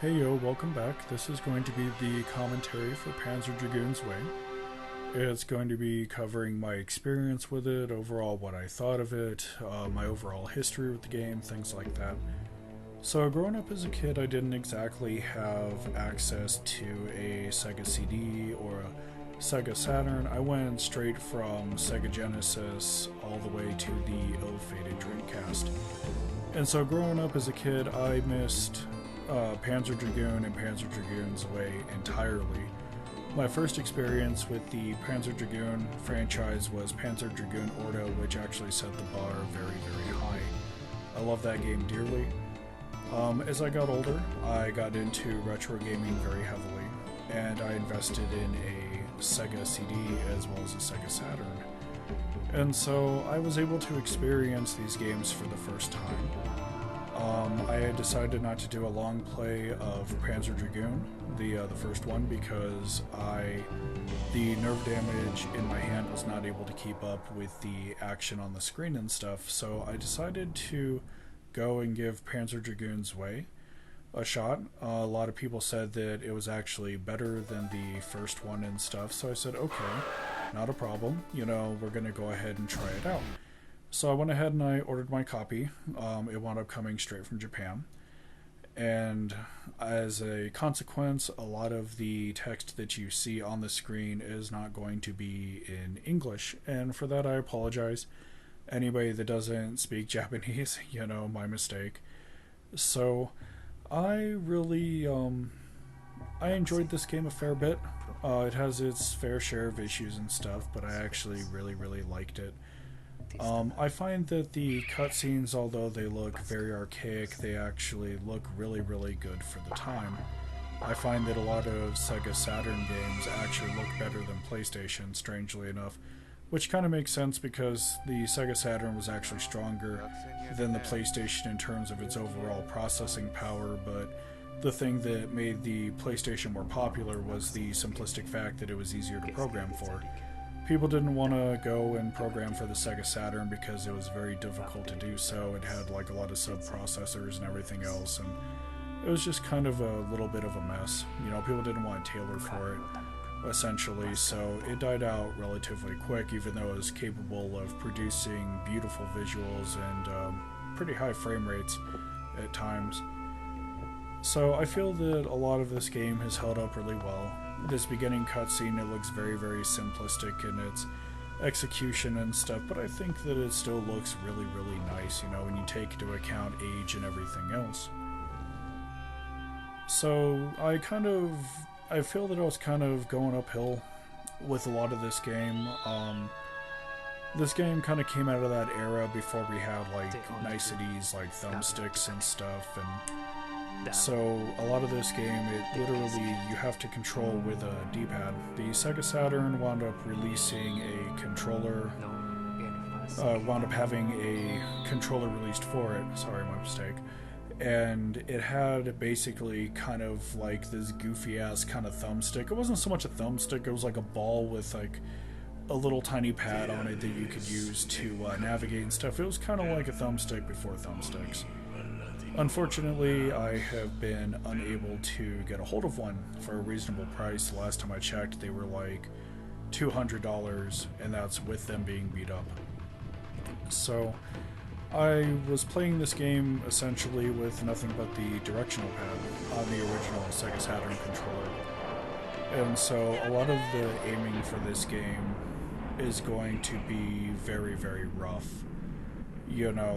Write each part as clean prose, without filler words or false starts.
Hey yo, welcome back. This is going to be the commentary for Panzer Dragoon Zwei. It's going to be covering my experience with it, overall what I thought of it, my overall history with the game, things like that. So growing up as a kid, I didn't exactly have access to a Sega CD or a Sega Saturn. I went straight from Sega Genesis all the way to the ill-fated Dreamcast. And so growing up as a kid, I missed Panzer Dragoon and Panzer Dragoon Zwei entirely. My first experience with the Panzer Dragoon franchise was Panzer Dragoon Ordo, which actually set the bar very, very high. I love that game dearly. As I got older, I got into retro gaming very heavily, and I invested in a Sega CD as well as a Sega Saturn. And so I was able to experience these games for the first time. I had decided not to do a long play of Panzer Dragoon, the first one, because the nerve damage in my hand was not able to keep up with the action on the screen and stuff, so I decided to go and give Panzer Dragoon Zwei a shot. A lot of people said that it was actually better than the first one and stuff, so I said, okay, not a problem, we're gonna go ahead and try it out. So I went ahead and I ordered my copy. It wound up coming straight from Japan. And as a consequence, a lot of the text that you see on the screen is not going to be in English. And for that, I apologize. Anybody that doesn't speak Japanese, my mistake. So I really, I enjoyed this game a fair bit. It has its fair share of issues and stuff, but I actually really, really liked it. I find that the cutscenes, although they look very archaic, they actually look really, really good for the time. I find that a lot of Sega Saturn games actually look better than PlayStation, strangely enough, which kind of makes sense because the Sega Saturn was actually stronger than the PlayStation in terms of its overall processing power, but the thing that made the PlayStation more popular was the simplistic fact that it was easier to program for. People didn't want to go and program for the Sega Saturn because it was very difficult to do so. It had like a lot of sub-processors and everything else, and it was just kind of a little bit of a mess. People didn't want to tailor for it, essentially, so it died out relatively quick, even though it was capable of producing beautiful visuals and pretty high frame rates at times. So I feel that a lot of this game has held up really well. This beginning cutscene, it looks very, very simplistic in its execution and stuff, but I think that it still looks really, really nice, when you take into account age and everything else. So I feel that I was kind of going uphill with a lot of this game. This game kind of came out of that era before we had like niceties like thumbsticks and stuff, and so a lot of this game, it literally, you have to control with a D-pad. The Sega Saturn wound up releasing a controller, wound up having a controller released for it, sorry, my mistake, and it had basically kind of like this goofy-ass kind of thumbstick. It wasn't so much a thumbstick, it was like a ball with like a little tiny pad on it that you could use to navigate and stuff. It was kind of like a thumbstick before thumbsticks. Unfortunately, I have been unable to get a hold of one for a reasonable price. The last time I checked, they were like $200, and that's with them being beat up. So I was playing this game essentially with nothing but the directional pad on the original Sega Saturn controller. And so a lot of the aiming for this game is going to be very, very rough.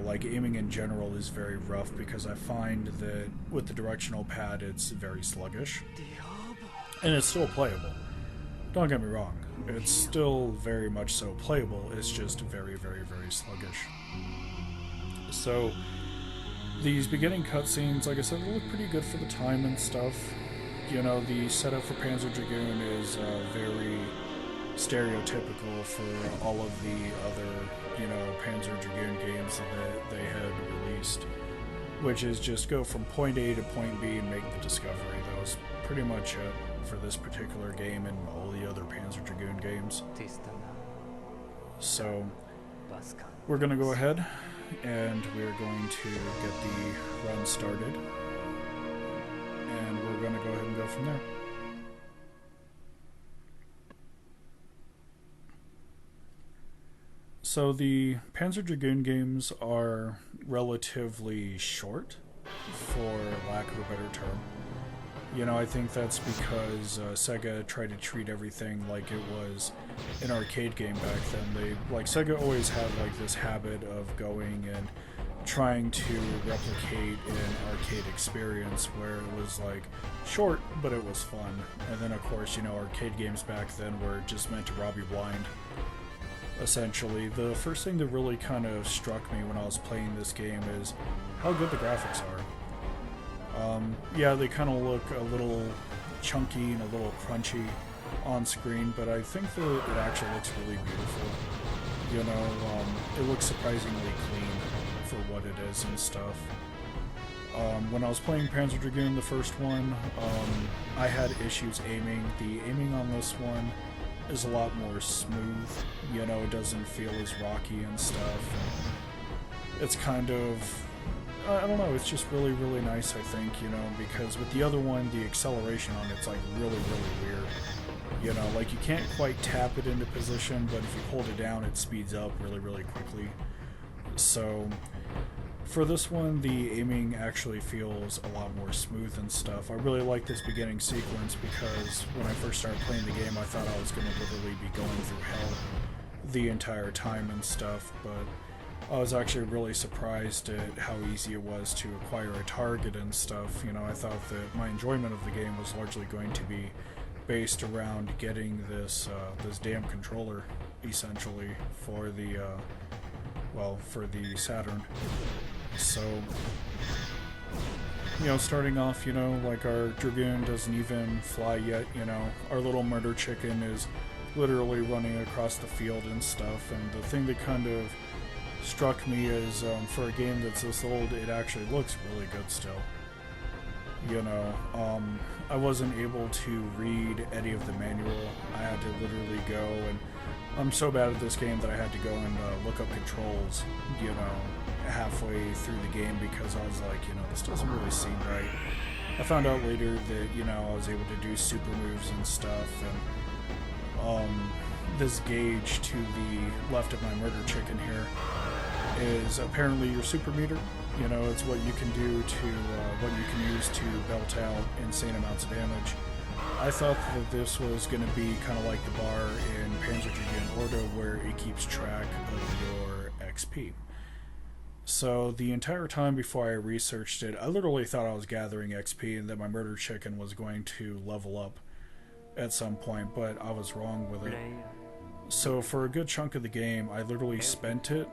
Like aiming in general is very rough because I find that with the directional pad it's very sluggish. And it's still playable. Don't get me wrong. It's still very much so playable, it's just very, very, very sluggish. So, these beginning cutscenes, like I said, they look pretty good for the time and stuff. The setup for Panzer Dragoon is very stereotypical for all of the other, Panzer Dragoon games that they had released, which is just go from point A to point B and make the discovery. That was pretty much it for this particular game and all the other Panzer Dragoon games. So, we're going to go ahead and we're going to get the run started. and we're going to go ahead and go from there. So the Panzer Dragoon games are relatively short, for lack of a better term. You know, I think that's because Sega tried to treat everything like it was an arcade game back then. Sega always had like this habit of going and trying to replicate an arcade experience where it was like short, but it was fun. And then of course, you know, arcade games back then were just meant to rob you blind. Essentially, the first thing that really kind of struck me when I was playing this game is how good the graphics are. Yeah, they kind of look a little chunky and a little crunchy on screen, but I think that it actually looks really beautiful. You know, it looks surprisingly clean for what it is and stuff. When I was playing Panzer Dragoon, the first one, I had issues aiming. The aiming on this one is a lot more smooth. You know, it doesn't feel as rocky and stuff. It's kind of... I don't know, it's just really, really nice, I think, you know, because with the other one, the acceleration on it's like really, really weird. You know, like you can't quite tap it into position, but if you hold it down, it speeds up really, really quickly. So, for this one, the aiming actually feels a lot more smooth and stuff. I really like this beginning sequence because when I first started playing the game, I thought I was going to literally be going through hell the entire time and stuff, but I was actually really surprised at how easy it was to acquire a target and stuff. You know, I thought that my enjoyment of the game was largely going to be based around getting this damn controller, essentially, for the for the Saturn. So, you know, starting off, you know, like our Dragoon doesn't even fly yet. You know, our little murder chicken is literally running across the field and stuff. And the thing that kind of struck me is, for a game that's this old, it actually looks really good still. You know, I wasn't able to read any of the manual. I had to literally go, and I'm so bad at this game that I had to go and look up controls, you know, halfway through the game because I was like, you know, this doesn't really seem right. I found out later that, you know, I was able to do super moves and stuff, and this gauge to the left of my murder chicken here is apparently your super meter. You know, it's what you can do to, what you can use to belt out insane amounts of damage. I thought that this was going to be kind of like the bar in Panzer Dragoon Ordo where it keeps track of your XP. So the entire time before I researched it, I literally thought I was gathering XP and that my murder chicken was going to level up at some point, but I was wrong with it. So for a good chunk of the game, I literally spent it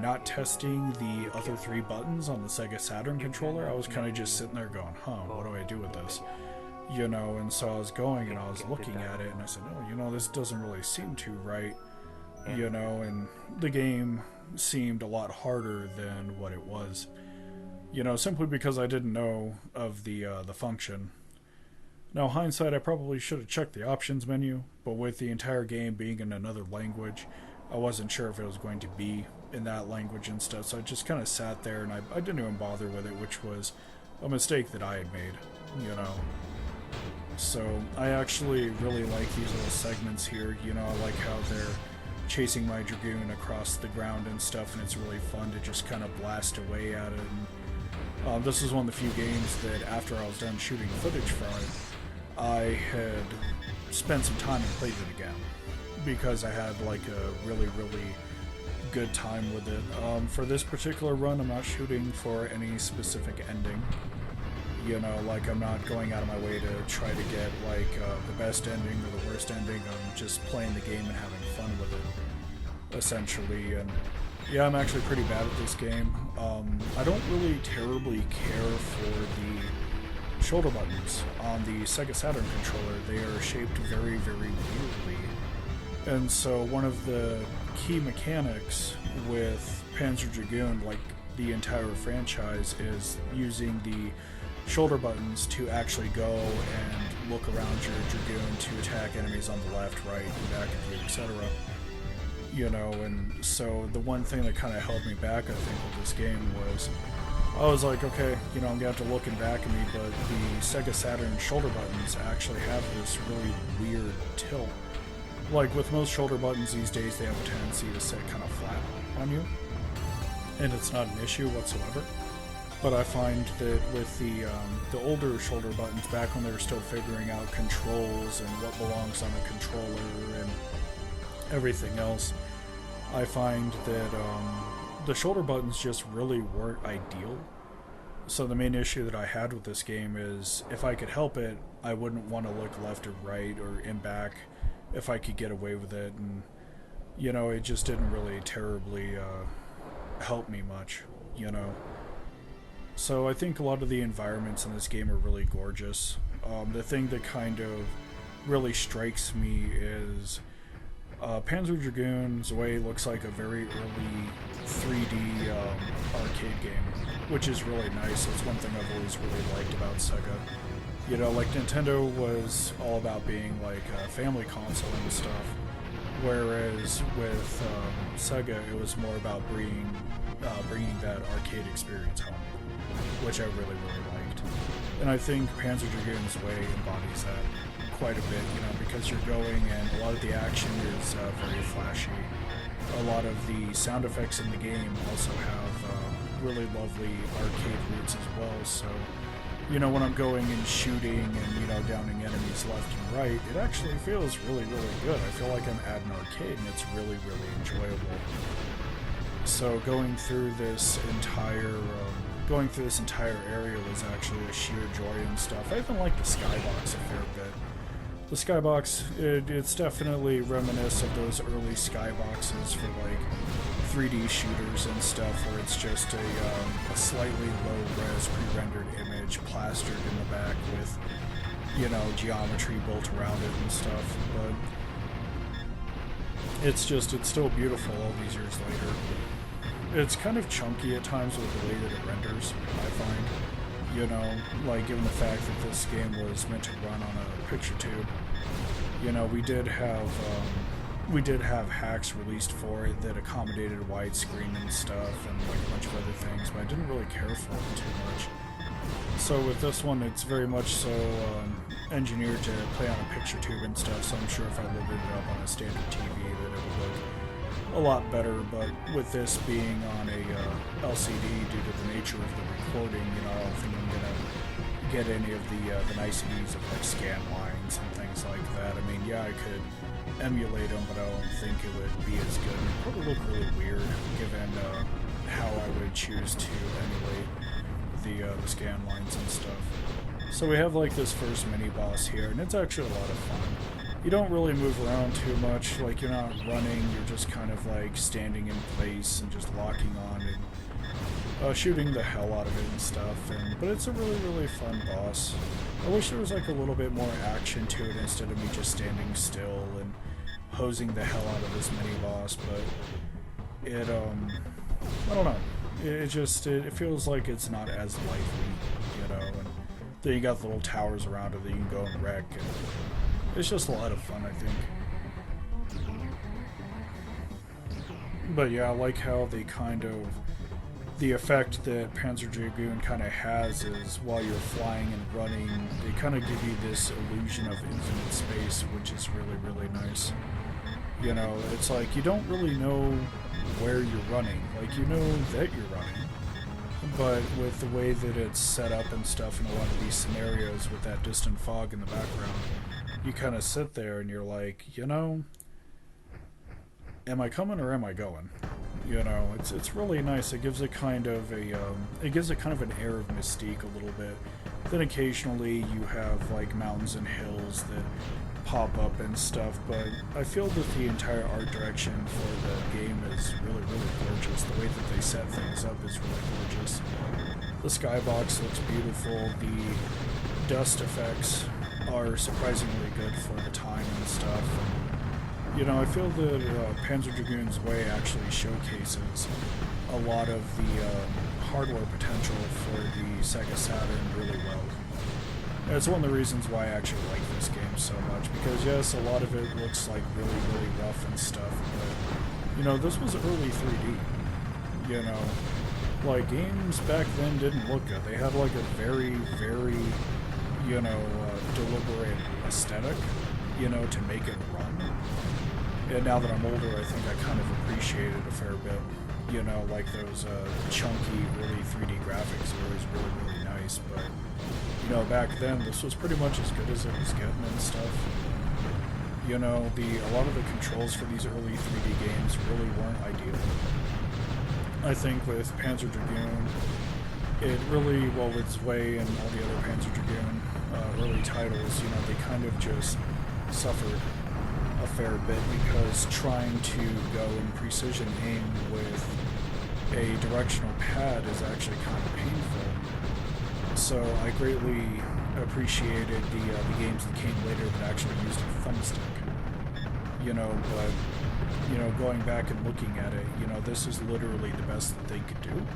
not testing the other three buttons on the Sega Saturn controller. I was kind of just sitting there going, what do I do with this? You know, and so I was going and I was looking at it and I said, oh, you know, this doesn't really seem too right. You know, and the game seemed a lot harder than what it was. You know, simply because I didn't know of the function. Now, hindsight, I probably should have checked the options menu, but with the entire game being in another language, I wasn't sure if it was going to be in that language and stuff, so I just kind of sat there and I didn't even bother with it, which was a mistake that I had made, you know. So I actually really like these little segments here, you know. I like how they're chasing my Dragoon across the ground and stuff, and it's really fun to just kind of blast away at it. And, this is one of the few games that after I was done shooting footage from it, I had spent some time and played it again because I had like a really, really good time with it. For this particular run, I'm not shooting for any specific ending. You know, like I'm not going out of my way to try to get like the best ending or the worst ending. I'm just playing the game and having fun with it, essentially. And yeah, I'm actually pretty bad at this game. I don't really terribly care for the shoulder buttons on the Sega Saturn controller. They are shaped very, very weirdly. And so one of the key mechanics with Panzer Dragoon, like the entire franchise, is using the shoulder buttons to actually go and look around your Dragoon to attack enemies on the left, right, back of you, etc. You know, and so the one thing that kind of held me back, I think, with this game was I was like, okay, you know, I'm gonna have to look back at me, but the Sega Saturn shoulder buttons actually have this really weird tilt. Like with most shoulder buttons these days, they have a tendency to sit kind of flat on you, and it's not an issue whatsoever. But I find that with the older shoulder buttons, back when they were still figuring out controls and what belongs on a controller and everything else, I find that the shoulder buttons just really weren't ideal. So the main issue that I had with this game is, if I could help it, I wouldn't want to look left or right or in back if I could get away with it, and you know, it just didn't really terribly help me much, you know. So I think a lot of the environments in this game are really gorgeous. The thing that kind of really strikes me is Panzer Dragoon Zwei looks like a very early 3D arcade game, which is really nice. It's one thing I've always really liked about Sega. You know, like Nintendo was all about being like a family console and stuff, whereas with Sega it was more about bringing that arcade experience home, which I really, really liked. And I think Panzer Dragoon Zwei embodies that quite a bit, you know, because you're going and a lot of the action is very flashy. A lot of the sound effects in the game also have really lovely arcade roots as well, so, you know, when I'm going and shooting and, you know, downing enemies left and right, it actually feels really, really good. I feel like I'm at an arcade and it's really, really enjoyable. So going through this entire area was actually a sheer joy and stuff. I even like the skybox a fair bit. The skybox, it's definitely reminiscent of those early skyboxes for like 3D shooters and stuff, where it's just a slightly low-res pre-rendered image plastered in the back with, you know, geometry built around it and stuff. But it's still beautiful all these years later. It's kind of chunky at times with the way that it renders, I find. You know, like given the fact that this game was meant to run on a picture tube, you know, we did have hacks released for it that accommodated widescreen and stuff and like a bunch of other things, but I didn't really care for it too much. So with this one, it's very much so engineered to play on a picture tube and stuff, so I'm sure if I loaded it up on a standard TV that it would look a lot better. But with this being on a LCD, due to the nature of the recording, you know, I don't think I'm gonna get any of the niceties of like scan lines and things like that. I mean, yeah, I could emulate them, but I don't think it would be as good. It would probably look really weird given how I would choose to emulate the scan lines and stuff. So we have like this first mini boss here, and it's actually a lot of fun. You don't really move around too much, like you're not running, you're just kind of like standing in place and just locking on and shooting the hell out of it and stuff. But it's a really, really fun boss. I wish there was like a little bit more action to it instead of me just standing still and hosing the hell out of this mini boss, but it, I don't know. It feels like it's not as lively, you know, and then you got the little towers around it that you can go and wreck, and it's just a lot of fun, I think. But yeah, I like how they the effect that Panzer Dragoon kind of has is while you're flying and running, they kind of give you this illusion of infinite space, which is really, really nice. You know, it's like you don't really know where you're running. Like, you know that you're running, but with the way that it's set up and stuff in a lot of these scenarios with that distant fog in the background, you kind of sit there and you're like, you know, am I coming or am I going? You know, it's really nice. It gives it kind of an air of mystique a little bit. Then occasionally you have like mountains and hills that pop up and stuff, but I feel that the entire art direction for the game is really, really gorgeous. The way that they set things up is really gorgeous. The skybox looks beautiful. The dust effects are surprisingly good for the time and stuff. You know, I feel that Panzer Dragoon Zwei actually showcases a lot of the hardware potential for the Sega Saturn really well. And it's one of the reasons why I actually like this game so much, because yes, a lot of it looks like really, really rough and stuff, but, you know, this was early 3D, you know, like, games back then didn't look good. They had, like, a very, very, you know, deliberate aesthetic, you know, to make it run. And now that I'm older, I think I kind of appreciate it a fair bit. You know, like those chunky, really 3D graphics are always really, really nice. But, you know, back then, this was pretty much as good as it was getting and stuff. You know, a lot of the controls for these early 3D games really weren't ideal. I think with Panzer Dragoon, it really, well, with Zwei and all the other Panzer Dragoon early titles, you know, they kind of just suffered a fair bit because trying to go in precision aim with a directional pad is actually kind of painful. So I greatly appreciated the games that came later that actually used a thumbstick. You know, but, you know, going back and looking at it, you know, this is literally the best that they could do.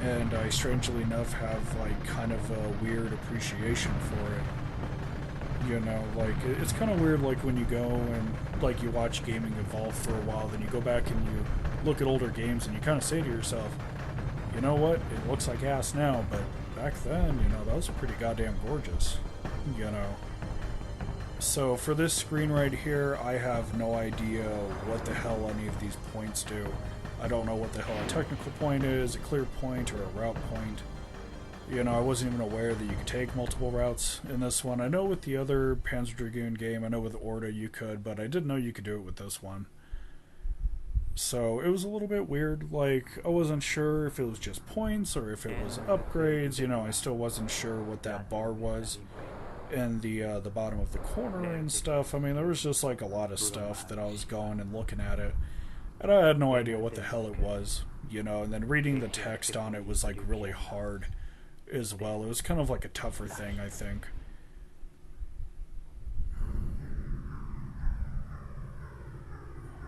And I, strangely enough, have, like, kind of a weird appreciation for it. You know, like, it's kind of weird, like, when you go and, like, you watch gaming evolve for a while, then you go back and you look at older games and you kind of say to yourself, you know what, it looks like ass now, but back then, you know, that was pretty goddamn gorgeous, you know. So for this screen right here, I have no idea what the hell any of these points do. I don't know what the hell a technical point is, a clear point, or a route point. You know, I wasn't even aware that you could take multiple routes in this one. I know with the other Panzer Dragoon game, I know with Orda you could, but I didn't know you could do it with this one. So it was a little bit weird. Like, I wasn't sure if it was just points or if it was upgrades. You know, I still wasn't sure what that bar was in the bottom of the corner and stuff. I mean, there was just like a lot of stuff that I was going and looking at it, and I had no idea what the hell it was, you know. And then reading the text on it was like really hard as well. It was kind of like a tougher thing, I think.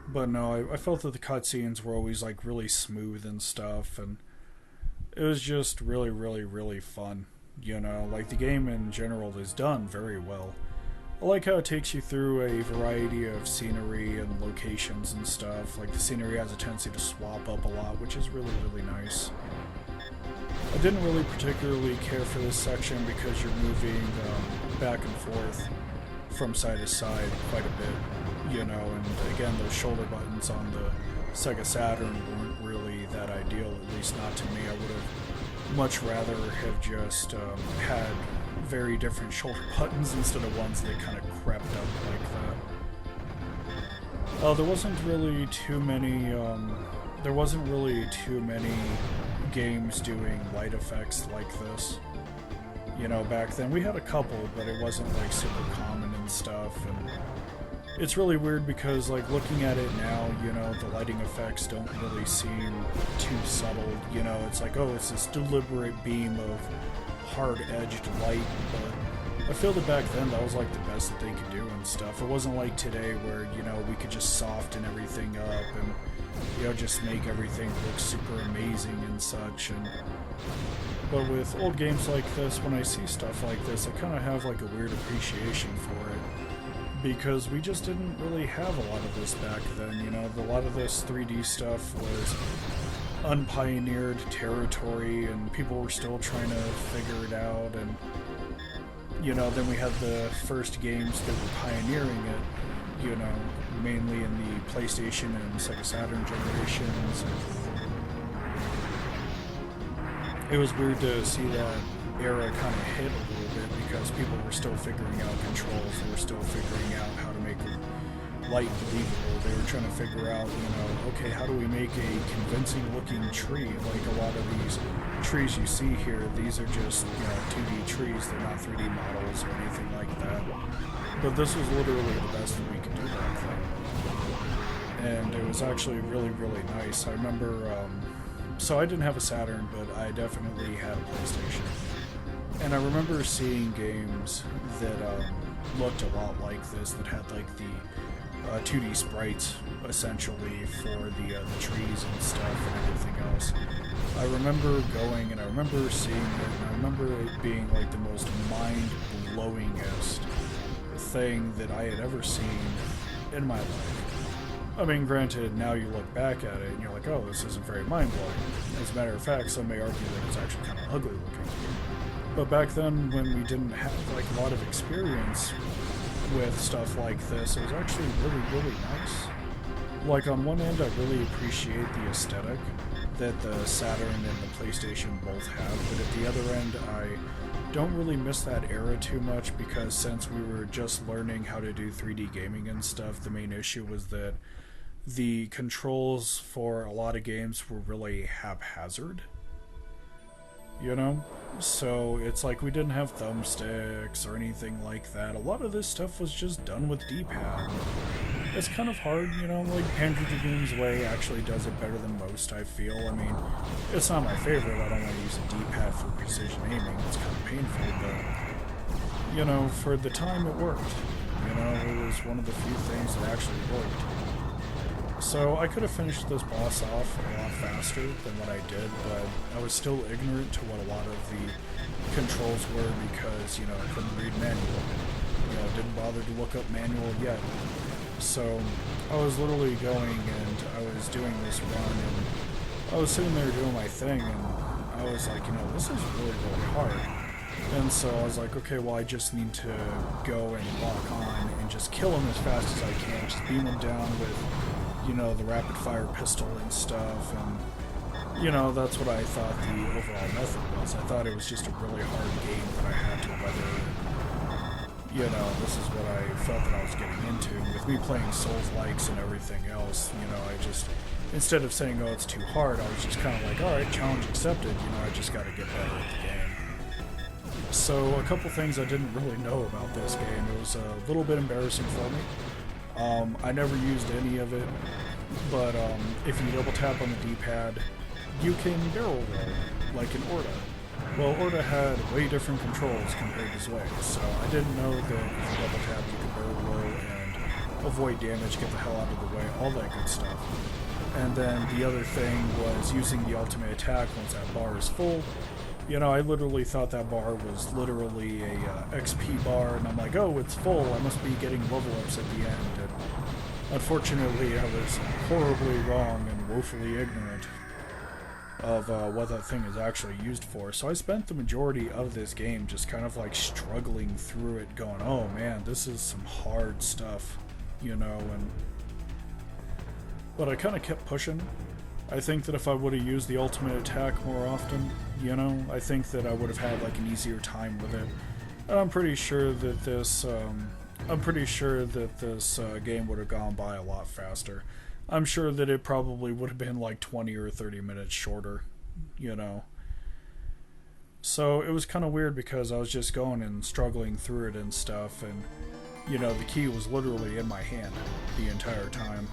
But no, I felt that the cutscenes were always like really smooth and stuff, and it was just really, really, really fun. You know, like the game in general is done very well. I like how it takes you through a variety of scenery and locations and stuff. Like the scenery has a tendency to swap up a lot, which is really, really nice. I didn't really particularly care for this section because you're moving back and forth from side to side quite a bit, you know, and again, those shoulder buttons on the Sega Saturn weren't really that ideal, at least not to me. I would have much rather have just had very different shoulder buttons instead of ones that kind of crept up like that. There wasn't really too many games doing light effects like this. You know, back then we had a couple, but it wasn't like super common and stuff. And it's really weird because, like, looking at it now, you know, the lighting effects don't really seem too subtle. You know, it's like, oh, it's this deliberate beam of hard-edged light, but I feel that back then that was like the best that they could do and stuff. It wasn't like today where, you know, we could just soften everything up and, you know, just make everything look super amazing and such. And but with old games like this, when I see stuff like this, I kind of have like a weird appreciation for it, because we just didn't really have a lot of this back then. You know, a lot of this 3D stuff was unpioneered territory, and people were still trying to figure it out. And, you know, then we had the first games that were pioneering it, you know, mainly in the PlayStation and Sega Saturn generations. It was weird to see that era kind of hit a little bit, because people were still figuring out controls, they were still figuring out how to make light believable. They were trying to figure out, you know, okay, how do we make a convincing looking tree? Like a lot of these trees you see here, these are just, you know, 2D trees, they're not 3D models or anything like that. But this was literally the best that we could do back then. And it was actually really, really nice. I remember, so I didn't have a Saturn, but I definitely had a PlayStation. And I remember seeing games that looked a lot like this, that had like the 2D sprites, essentially, for the trees and stuff and everything else. I remember going and I remember seeing it, and I remember it being like the most mind-blowingest thing that I had ever seen in my life. I mean, granted, now you look back at it and you're like, oh, this isn't very mind-blowing. As a matter of fact, some may argue that it's actually kind of ugly looking. But back then, when we didn't have like a lot of experience with stuff like this, it was actually really, really nice. Like, on one end, I really appreciate the aesthetic that the Saturn and the PlayStation both have, but at the other end, I don't really miss that era too much, because since we were just learning how to do 3D gaming and stuff, the main issue was that the controls for a lot of games were really haphazard. You know? So it's like we didn't have thumbsticks or anything like that. A lot of this stuff was just done with D-pad. It's kind of hard, you know, like Panzer Dragoon Zwei actually does it better than most, I feel. I mean, it's not my favorite. I don't want to use a D-pad for precision aiming. It's kind of painful, but, you know, for the time it worked. You know, it was one of the few things that actually worked. So I could have finished this boss off a lot faster than what I did, but I was still ignorant to what a lot of the controls were because, you know, I couldn't read manual. You know, didn't bother to look up manual yet. So I was literally going and I was doing this run and I was sitting there doing my thing and I was like, you know, this is really, really hard. And so I was like, okay, well, I just need to go and lock on and just kill them as fast as I can, just beam them down with, you know, the rapid fire pistol and stuff, and, you know, that's what I thought the overall method was. I thought it was just a really hard game that I had to weather. You know, this is what I felt that I was getting into. With me playing Souls-likes and everything else, you know, I just, instead of saying, oh, it's too hard, I was just kind of like, alright, challenge accepted, you know, I just gotta get better at the game. So, a couple things I didn't really know about this game. It was a little bit embarrassing for me. I never used any of it, but if you double tap on the D-pad, you can barrel roll, like in Orta. Well, Orta had way different controls compared to Zwei, so I didn't know that if you double tap you could barrel roll and avoid damage, get the hell out of the way, all that good stuff. And then the other thing was using the ultimate attack once that bar is full. You know, I literally thought that bar was literally a XP bar, and I'm like, oh, it's full, I must be getting level ups at the end. And unfortunately, I was horribly wrong and woefully ignorant of what that thing is actually used for. So I spent the majority of this game just kind of like struggling through it, going, oh man, this is some hard stuff, you know, but I kind of kept pushing. I think that if I would have used the ultimate attack more often, you know, I think that I would have had like an easier time with it. And I'm pretty sure that this game would have gone by a lot faster. I'm sure that it probably would have been like 20 or 30 minutes shorter, you know. So it was kind of weird because I was just going and struggling through it and stuff, and, you know, the key was literally in my hand the entire time.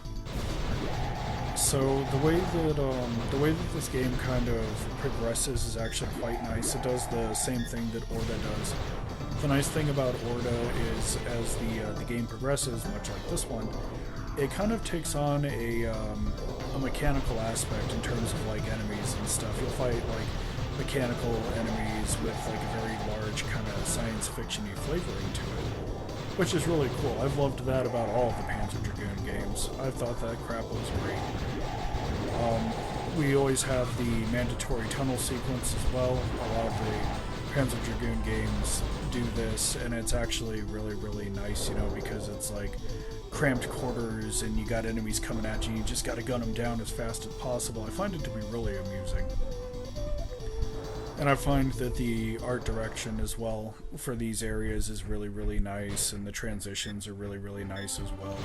So the way that this game kind of progresses is actually quite nice. It does the same thing that Orta does. The nice thing about Orta is as the game progresses, much like this one, it kind of takes on a mechanical aspect in terms of like enemies and stuff. You'll fight like mechanical enemies with like a very large kind of science fiction-y flavoring to it, which is really cool. I've loved that about all of the Panzer Dragoon games. I thought that crap was great. We always have the mandatory tunnel sequence as well. A lot of the Panzer Dragoon games do this, and it's actually really, really nice, you know, because it's like cramped quarters and you got enemies coming at you, you just gotta gun them down as fast as possible. I find it to be really amusing. And I find that the art direction as well for these areas is really, really nice, and the transitions are really, really nice as well.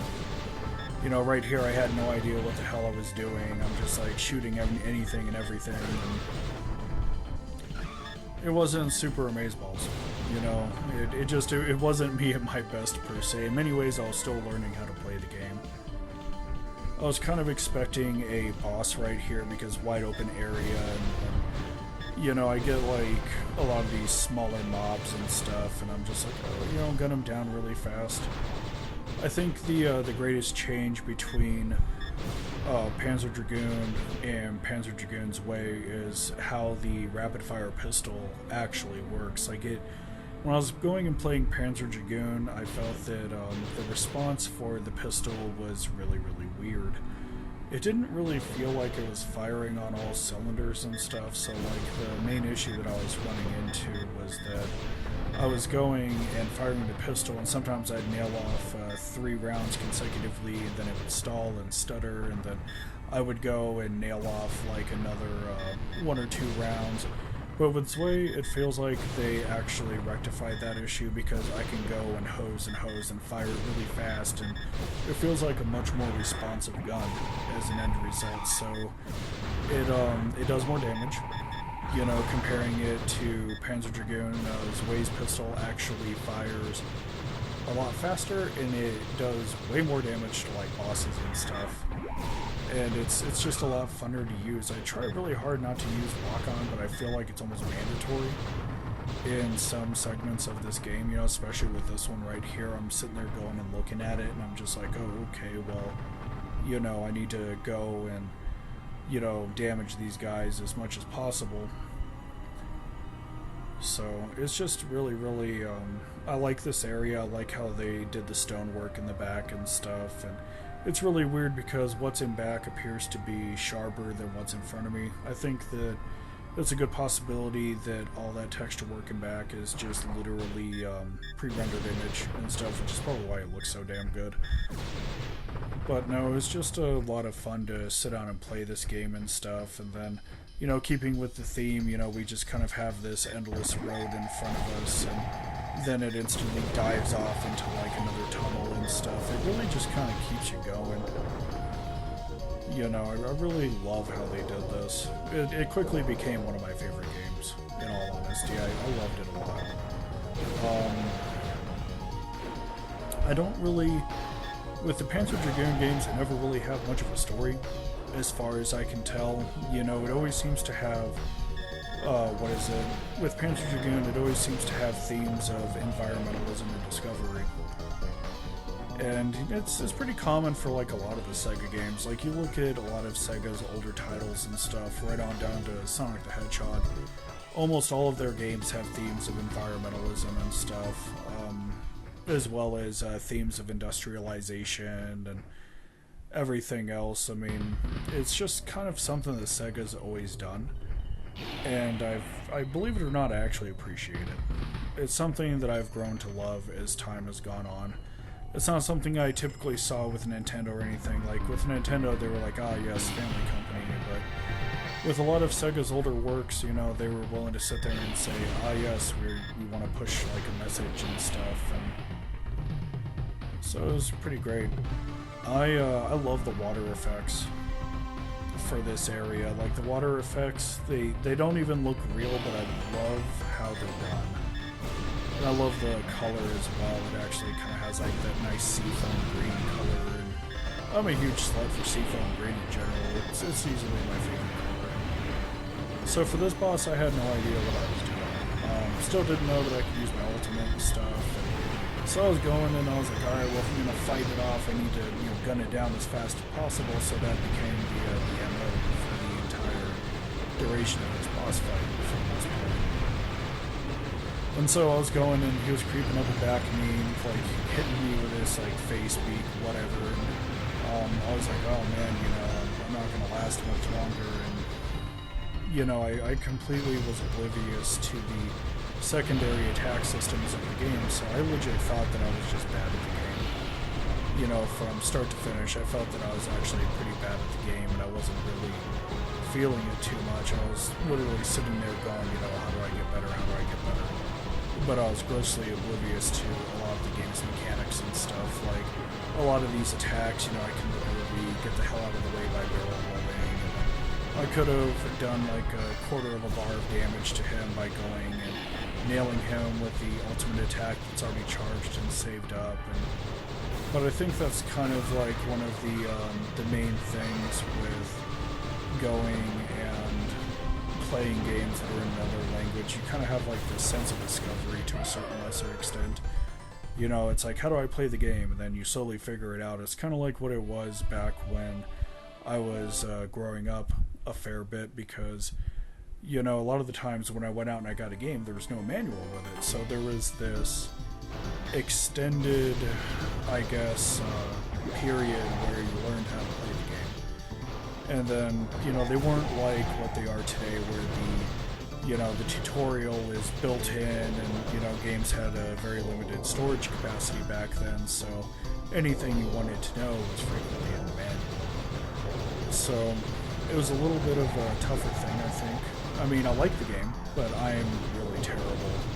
You know, right here I had no idea what the hell I was doing. I'm just like shooting anything and everything, and it wasn't super amazeballs. You know, it wasn't me at my best per se. In many ways I was still learning how to play the game. I was kind of expecting a boss right here because wide open area, and you know, I get like a lot of these smaller mobs and stuff, and I'm just like, oh, you know, gun them down really fast. I think the greatest change between Panzer Dragoon and Panzer Dragoon Zwei is how the rapid fire pistol actually works. Like When I was going and playing Panzer Dragoon, I felt that the response for the pistol was really, really weird. It didn't really feel like it was firing on all cylinders and stuff, so like the main issue that I was running into was that I was going and firing the pistol, and sometimes I'd nail off 3 rounds consecutively, and then it would stall and stutter, and then I would go and nail off like another 1 or 2 rounds. But with Zwei, it feels like they actually rectified that issue, because I can go and hose and fire it really fast, and it feels like a much more responsive gun as an end result. So it does more damage. You know, comparing it to Panzer Dragoon, Zwei's pistol actually fires a lot faster, and it does way more damage to like bosses and stuff. And it's just a lot funner to use. I try really hard not to use lock-on, but I feel like it's almost mandatory in some segments of this game, you know, especially with this one right here. I'm sitting there going and looking at it, and I'm just like, oh, okay, well, you know, I need to go and, you know, damage these guys as much as possible. So it's just really, really, I like this area. I like how they did the stonework in the back and stuff, and it's really weird because what's in back appears to be sharper than what's in front of me. I think that it's a good possibility that all that texture work in back is just literally pre-rendered image and stuff, which is probably why it looks so damn good. But no, it's just a lot of fun to sit down and play this game and stuff, and then, you know, keeping with the theme, you know, we just kind of have this endless road in front of us, and then it instantly dives off into like another tunnel and stuff. It really just kind of keeps you going. You know, I really love how they did this. It quickly became one of my favorite games, in all honesty. I loved it a lot. I don't really, with the Panzer Dragoon games, I never really have much of a story, as far as I can tell. You know, it always seems to have, with Panzer Dragoon, it always seems to have themes of environmentalism and discovery. And it's pretty common for like a lot of the Sega games. Like you look at a lot of Sega's older titles and stuff, right on down to Sonic the Hedgehog, almost all of their games have themes of environmentalism and stuff, as well as themes of industrialization and everything else. I mean, it's just kind of something that Sega's always done, and I believe it or not, I actually appreciate it. It's something that I've grown to love as time has gone on. It's not something I typically saw with Nintendo or anything. Like with Nintendo, they were like, ah, yes, family company, but with a lot of Sega's older works, you know, they were willing to sit there and say, ah, yes, we want to push like a message and stuff, and so it was pretty great. I love the water effects for this area. Like the water effects, they don't even look real, but I love how they're done. And I love the color as well. It actually kind of has like that nice seafoam green color. And I'm a huge slut for seafoam green in general. It's easily my favorite color. So for this boss, I had no idea what I was doing. Still didn't know that I could use my ultimate and stuff. So I was going, and I was like, alright, well, if I'm going to fight it off, I need to, you know, gun it down as fast as possible. So that became the MO for the entire duration of this boss fight, for the most part. And so I was going, and he was creeping up the back of me, and, like, hitting me with his, like, face beak, whatever. And I was like, oh, man, you know, I'm not going to last much longer. And, you know, I completely was oblivious to the secondary attack systems of the game, so I legit thought that I was just bad at the game. You know, from start to finish, I felt that I was actually pretty bad at the game, and I wasn't really feeling it too much. I was literally sitting there going, you know, how do I get better, how do I get better? But I was grossly oblivious to a lot of the game's mechanics and stuff. Like, a lot of these attacks, you know, I can literally get the hell out of the way by barrel rolling, and I could have done like a quarter of a bar of damage to him by going and nailing him with the ultimate attack that's already charged and saved up. But I think that's kind of like one of the main things with going and playing games that are in another language. You kind of have like this sense of discovery to a certain lesser extent. You know, it's like, how do I play the game? And then you slowly figure it out. It's kind of like what it was back when I was growing up a fair bit, because you know, a lot of the times when I went out and I got a game, there was no manual with it. So there was this extended, I guess, period where you learned how to play the game. And then, you know, they weren't like what they are today where the, you know, the tutorial is built in and, you know, games had a very limited storage capacity back then. So anything you wanted to know was frequently in the manual. So it was a little bit of a tougher thing, I think. I mean, I like the game, but I am really terrible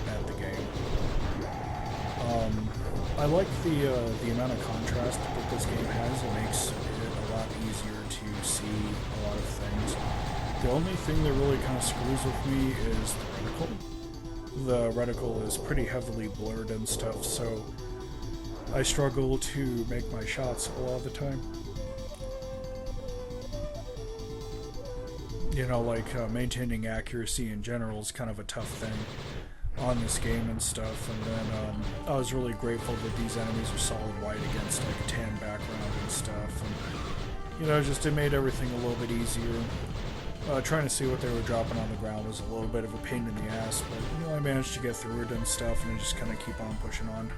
at the game. I like the amount of contrast that this game has. It makes it a lot easier to see a lot of things. The only thing that really kind of screws with me is the reticle. The reticle is pretty heavily blurred and stuff, so I struggle to make my shots a lot of the time. You know, like maintaining accuracy in general is kind of a tough thing on this game and stuff. And then I was really grateful that these enemies are solid white against like a tan background and stuff. And, you know, just it made everything a little bit easier. Trying to see what they were dropping on the ground was a little bit of a pain in the ass, but you know, I managed to get through it and stuff, and I just kind of keep on pushing on.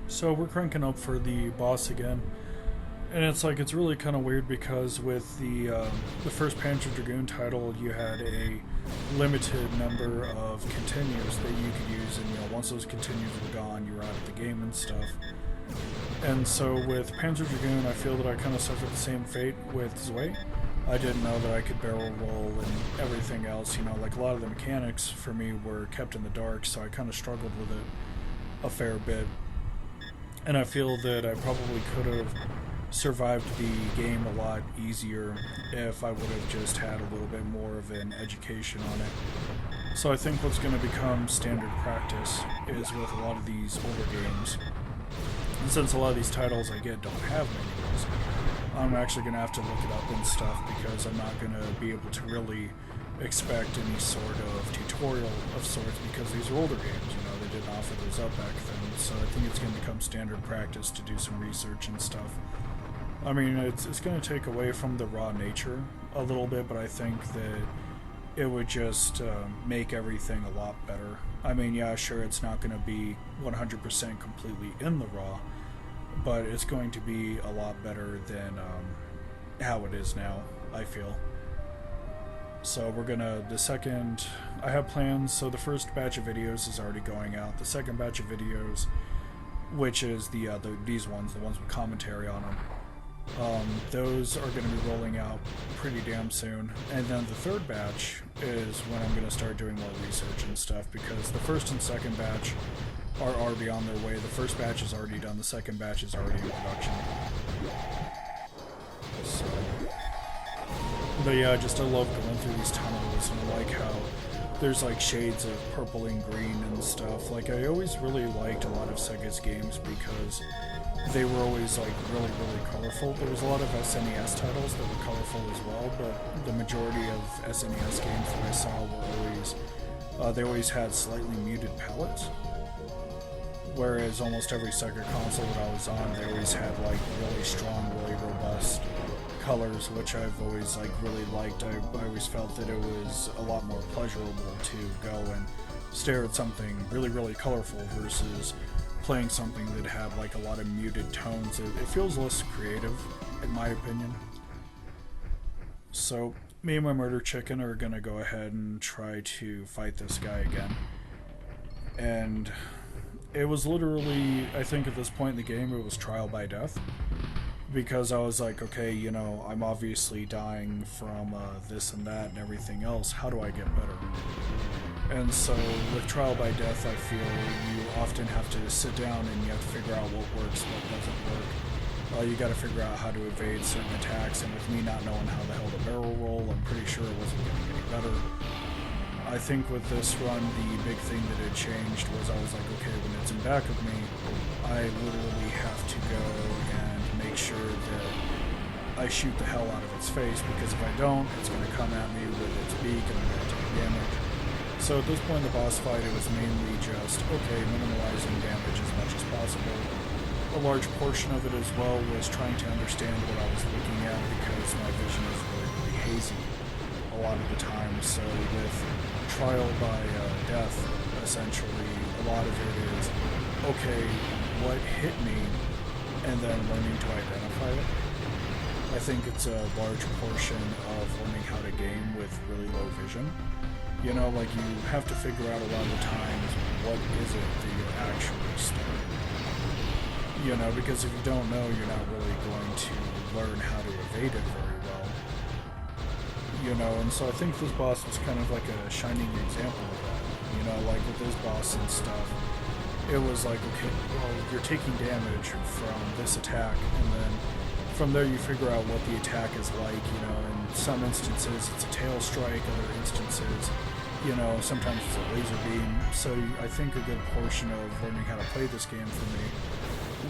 So we're cranking up for the boss again, and it's like it's really kind of weird because with the first Panzer Dragoon title, you had a limited number of continues that you could use, and you know once those continues were gone, you were out of the game and stuff. And so with Panzer Dragoon, I feel that I kind of suffered the same fate with Zwei. I didn't know that I could barrel roll and everything else. You know, like a lot of the mechanics for me were kept in the dark, so I kind of struggled with it a fair bit. And I feel that I probably could have survived the game a lot easier if I would have just had a little bit more of an education on it. So I think what's going to become standard practice is with a lot of these older games. And since a lot of these titles I get don't have manuals, I'm actually going to have to look it up and stuff because I'm not going to be able to really expect any sort of tutorial of sorts because these are older games, you know, they didn't offer those up back then. So I think it's going to become standard practice to do some research and stuff. I mean, it's going to take away from the raw nature a little bit, but I think that it would just make everything a lot better. I mean, yeah, sure, it's not going to be 100% completely in the raw, but it's going to be a lot better than how it is now, I feel. So we're gonna, I have plans, so the first batch of videos is already going out. The second batch of videos, which is these ones, the ones with commentary on them, those are gonna be rolling out pretty damn soon. And then the third batch is when I'm gonna start doing more research and stuff, because the first and second batch are already on their way. The first batch is already done, the second batch is already in production. So... But yeah, I love going through these tunnels, and I like how there's like shades of purple and green and stuff. Like I always really liked a lot of Sega's games because they were always like really colorful. There was a lot of SNES titles that were colorful as well, but the majority of SNES games that I saw were always, they always had slightly muted palettes. Whereas almost every Sega console that I was on, they always had like really strong, really robust colors, which I've always like really liked. I always felt that it was a lot more pleasurable to go and stare at something really colorful versus playing something that had like a lot of muted tones. It feels less creative, in my opinion. So me and my murder chicken are gonna go ahead and try to fight this guy again. And it was literally, I think at this point in the game, it was trial by death. Because I was like, okay, you know, I'm obviously dying from this and that and everything else. How do I get better? And so with trial by death, I feel you often have to sit down and you have to figure out what works, what doesn't work. You got to figure out how to evade certain attacks. And with me not knowing how the hell to barrel roll, I'm pretty sure it wasn't going to get any better. I think with this run, the big thing that had changed was I was like, okay, when it's in back of me, I literally have to go and make make sure that I shoot the hell out of its face, because if I don't, it's going to come at me with its beak and I'm going to take damage. So at this point in the boss fight, it was mainly just, okay, minimalizing damage as much as possible. A large portion of it as well was trying to understand what I was looking at, because my vision is really, really hazy a lot of the time. So with trial by death, essentially, a lot of it is, okay, what hit me, and then learning to identify it. I think it's a large portion of learning how to game with really low vision. You know, like, you have to figure out a lot of the times what is it that you're actually studying. You know, because if you don't know, you're not really going to learn how to evade it very well. You know, and so I think this boss was kind of like a shining example of that. You know, like with this boss and stuff, it was like, okay, well, you're taking damage from this attack, and then from there you figure out what the attack is like. You know, in some instances it's a tail strike, other instances, you know, sometimes it's a laser beam. So I think a good portion of learning how to play this game for me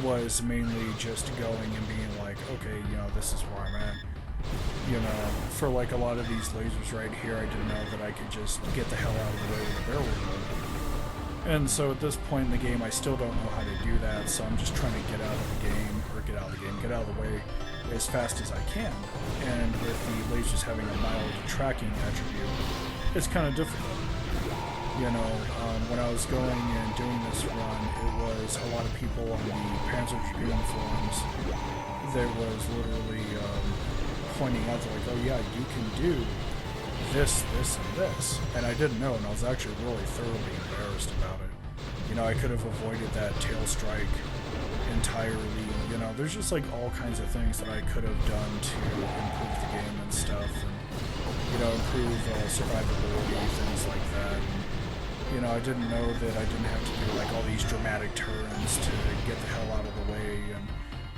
was mainly just going and being like, okay, you know, this is where I'm at. You know, for like a lot of these lasers right here, I didn't know that I could just get the hell out of the way with a barrel roll. And so at this point in the game, I still don't know how to do that, so I'm just trying to get out of the way as fast as I can. And with the lasers having a mild tracking attribute, it's kind of difficult. You know, when I was going and doing this run, it was a lot of people on the Panzer Dragoon forums that was literally pointing out, like, oh yeah, you can do this, this, and this. And I didn't know, and I was actually really thoroughly embarrassed about it. You know, I could have avoided that tail strike entirely. You know, there's just like all kinds of things that I could have done to improve the game and stuff, and, you know, improve survivability, things like that. And, you know, I didn't know that I didn't have to do like all these dramatic turns to get the hell out of the way, and,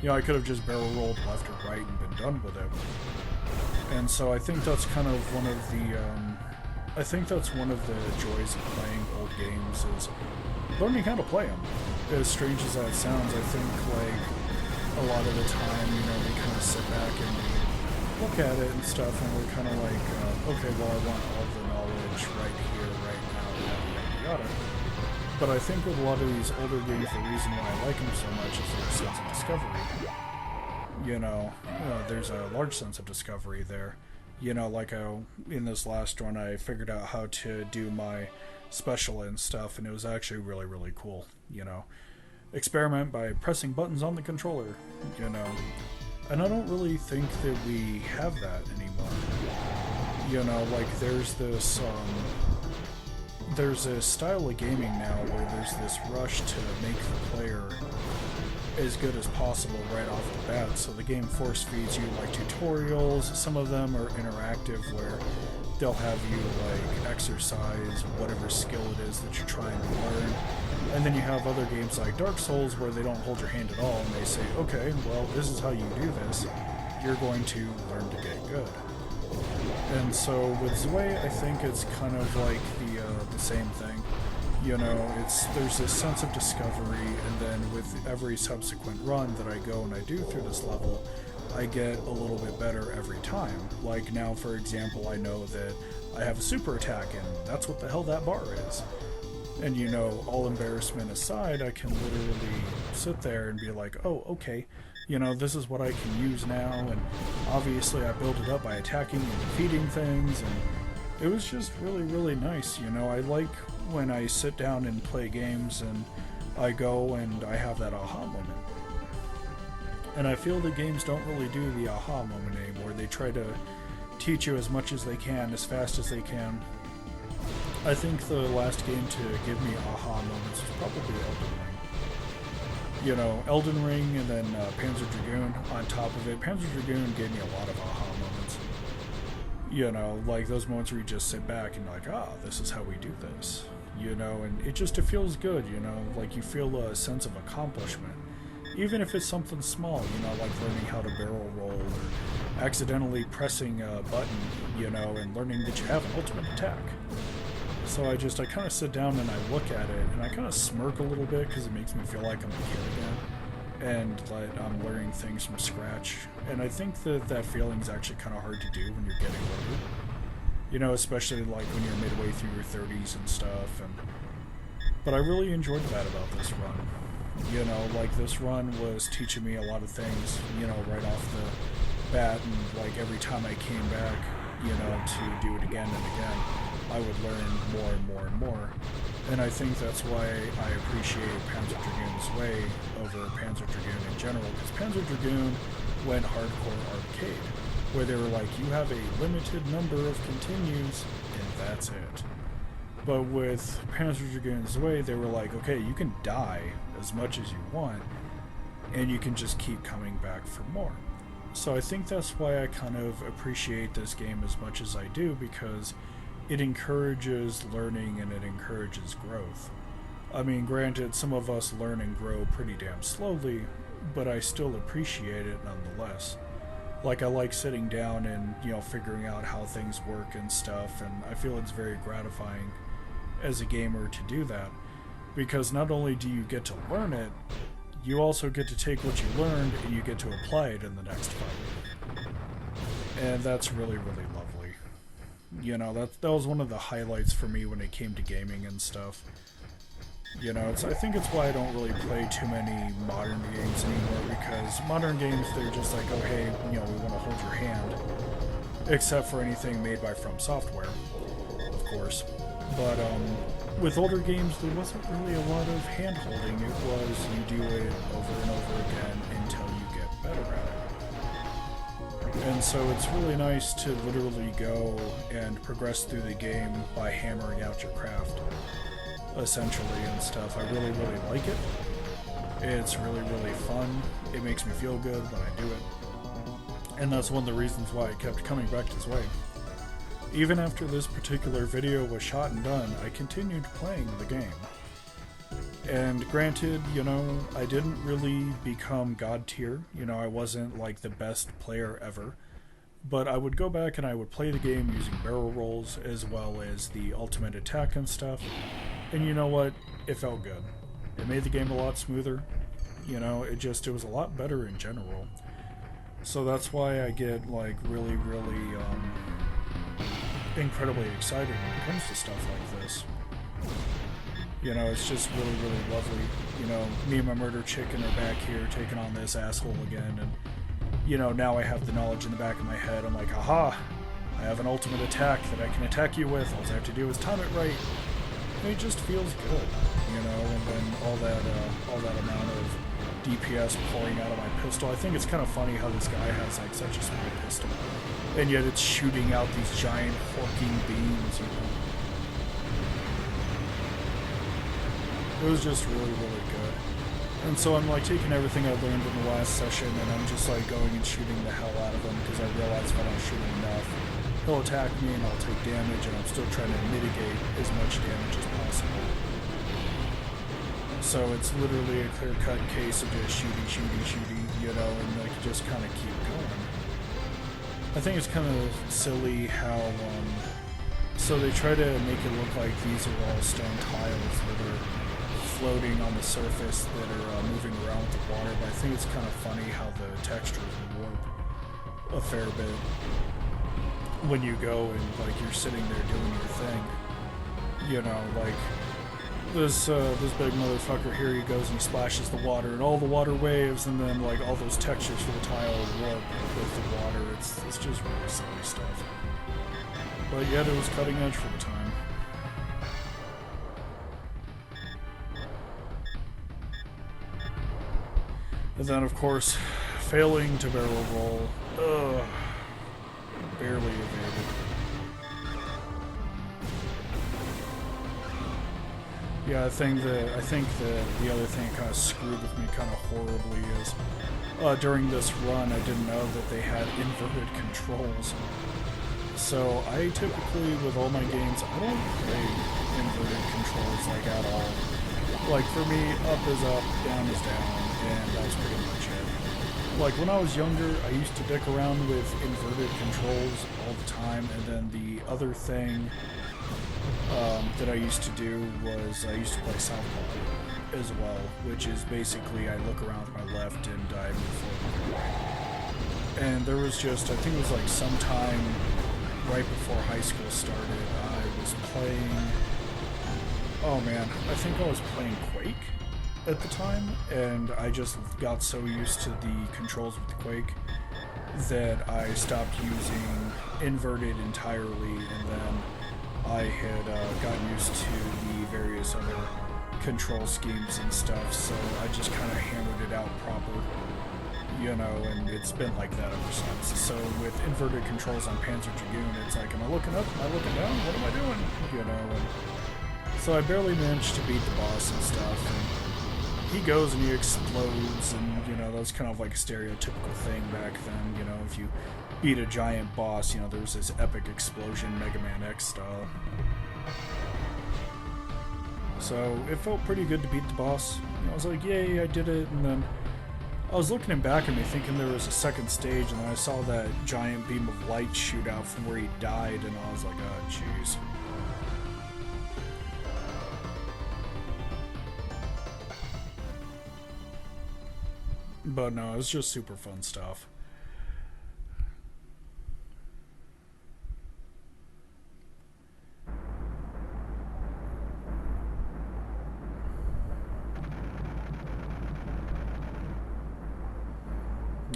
you know, I could have just barrel rolled left or right and been done with it. And so I think that's kind of one of the joys of playing old games, is learning how to play them. As strange as that sounds, I think like a lot of the time, you know, we kind of sit back and we look at it and stuff, and we're kind of like, okay, well, I want all the knowledge right here, right now, yada, yada. But I think with a lot of these older games, the reason why I like them so much is their sense of discovery. You know, there's a large sense of discovery there. You know, like in this last one, I figured out how to do my special and stuff, and it was actually really, really cool. You know, experiment by pressing buttons on the controller, you know. And I don't really think that we have that anymore. You know, like there's a style of gaming now where there's this rush to make the player as good as possible right off the bat, so the game force feeds you like tutorials. Some of them are interactive where they'll have you like exercise whatever skill it is that you're trying to learn. And then you have other games like Dark Souls where they don't hold your hand at all, and they say, okay, well, this is how you do this. You're going to learn to get good. And so with Zwei, I think it's kind of like the same thing. You know, there's this sense of discovery, and then with every subsequent run that I go and I do through this level, I get a little bit better every time. Like now, for example, I know that I have a super attack, and that's what the hell that bar is. And, you know, all embarrassment aside, I can literally sit there and be like, oh, okay, you know, this is what I can use now. And obviously I build it up by attacking and defeating things, and it was just really, really nice. You know, I like when I sit down and play games and I go and I have that aha moment. And I feel the games don't really do the aha moment anymore. They try to teach you as much as they can, as fast as they can. I think the last game to give me aha moments was probably Elden Ring. You know, Elden Ring and then Panzer Dragoon on top of it. Panzer Dragoon gave me a lot of aha moments. You know, like those moments where you just sit back and like, this is how we do this. You know, and it feels good, you know, like you feel a sense of accomplishment. Even if it's something small, you know, like learning how to barrel roll or accidentally pressing a button, you know, and learning that you have an ultimate attack. So I kind of sit down and I look at it and I kind of smirk a little bit because it makes me feel like I'm a kid again. and like I'm learning things from scratch. And I think that that feeling is actually kind of hard to do when you're getting older. You know, especially like when you're midway through your 30s and stuff. But I really enjoyed that about this run. You know, like this run was teaching me a lot of things, you know, right off the bat, and like every time I came back, you know, to do it again and again, I would learn more and more and more. And I think that's why I appreciate Panzer Dragoon's Way over Panzer Dragoon in general, because Panzer Dragoon went hardcore arcade, where they were like, you have a limited number of continues, and that's it. But with Panzer Dragoon's Way, they were like, okay, you can die as much as you want, and you can just keep coming back for more. So I think that's why I kind of appreciate this game as much as I do, because it encourages learning and it encourages growth. I mean, granted, some of us learn and grow pretty damn slowly, but I still appreciate it nonetheless. Like, I like sitting down and, you know, figuring out how things work and stuff, and I feel it's very gratifying as a gamer to do that, because not only do you get to learn it, you also get to take what you learned and you get to apply it in the next fight. And that's really, really lovely. You know, that was one of the highlights for me when it came to gaming and stuff. You know, I think it's why I don't really play too many modern games anymore, because modern games, they're just like, oh hey, you know, we want to hold your hand. Except for anything made by From Software, of course. But with older games, there wasn't really a lot of hand-holding. It was, you do it over and over again until you get better at it. And so it's really nice to literally go and progress through the game by hammering out your craft, essentially, and stuff. I really, really like it. It's really, really fun. It makes me feel good when I do it. And that's one of the reasons why I kept coming back this way. Even after this particular video was shot and done, I continued playing the game. And granted, you know, I didn't really become god tier. You know, I wasn't like the best player ever. But I would go back and I would play the game using barrel rolls as well as the ultimate attack and stuff. And you know what? It felt good. It made the game a lot smoother. You know, it was a lot better in general. So that's why I get like really, really incredibly excited when it comes to stuff like this. You know, it's just really, really lovely. You know, me and my murder chicken are back here taking on this asshole again, and you know, now I have the knowledge in the back of my head. I'm like, aha! I have an ultimate attack that I can attack you with. All I have to do is time it right. And it just feels good, you know. And then all that amount of DPS pouring out of my pistol. I think it's kind of funny how this guy has like such a small pistol, and yet it's shooting out these giant hulking beams, you know. It was just really, really good. And so I'm like taking everything I learned in the last session, and I'm just like going and shooting the hell out of him, because I realize if I don't shoot him enough, he'll attack me and I'll take damage, and I'm still trying to mitigate as much damage as possible. So it's literally a clear-cut case of just shooty, you know, and like just kind of keep going. I think it's kind of silly how, so they try to make it look like these are all stone tiles that are floating on the surface that are moving around with the water, but I think it's kind of funny how the textures warp a fair bit when you go and like you're sitting there doing your thing. You know, like this big motherfucker here, he goes and he splashes the water, and all the water waves, and then like all those textures for the tile warp with the water. It's just really silly stuff. But yet it was cutting edge for the time. And then, of course, failing to barrel roll. Barely evaded. Yeah, I think the other thing that kind of screwed with me kind of horribly is during this run I didn't know that they had inverted controls. So I typically, with all my games, I don't play inverted controls like at all. Like for me, up is up, down is down, and that's pretty much it. Like when I was younger, I used to dick around with inverted controls all the time, and then the other thing that I used to do was I used to play Southpaw. as well, which is basically I look around with my left and I move forward. And there was just, I think it was like sometime right before high school started, I was playing, oh man, I think I was playing Quake at the time, and I just got so used to the controls with Quake that I stopped using inverted entirely, and then I had gotten used to the various other control schemes and stuff, so I just kind of hammered it out proper, you know, and it's been like that ever since. So with inverted controls on Panzer Dragoon, it's like, am I looking up? Am I looking down? What am I doing? You know, and so I barely managed to beat the boss and stuff, and he goes and he explodes, and, you know, that was kind of like a stereotypical thing back then, you know, if you beat a giant boss, you know, there's this epic explosion, Mega Man X style. So it felt pretty good to beat the boss. You know, I was like, yay, I did it, and then I was looking back at me thinking there was a second stage, and then I saw that giant beam of light shoot out from where he died, and I was like, oh, jeez. But no, it was just super fun stuff.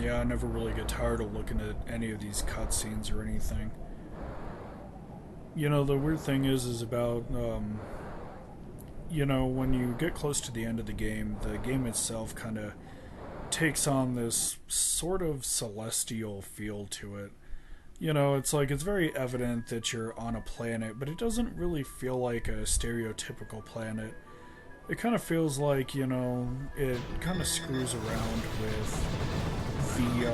Yeah, I never really get tired of looking at any of these cutscenes or anything. You know, the weird thing is about, you know, when you get close to the end of the game itself kind of takes on this sort of celestial feel to it. You know, it's like, it's very evident that you're on a planet, but it doesn't really feel like a stereotypical planet. It kind of feels like, you know, it kind of screws around with the,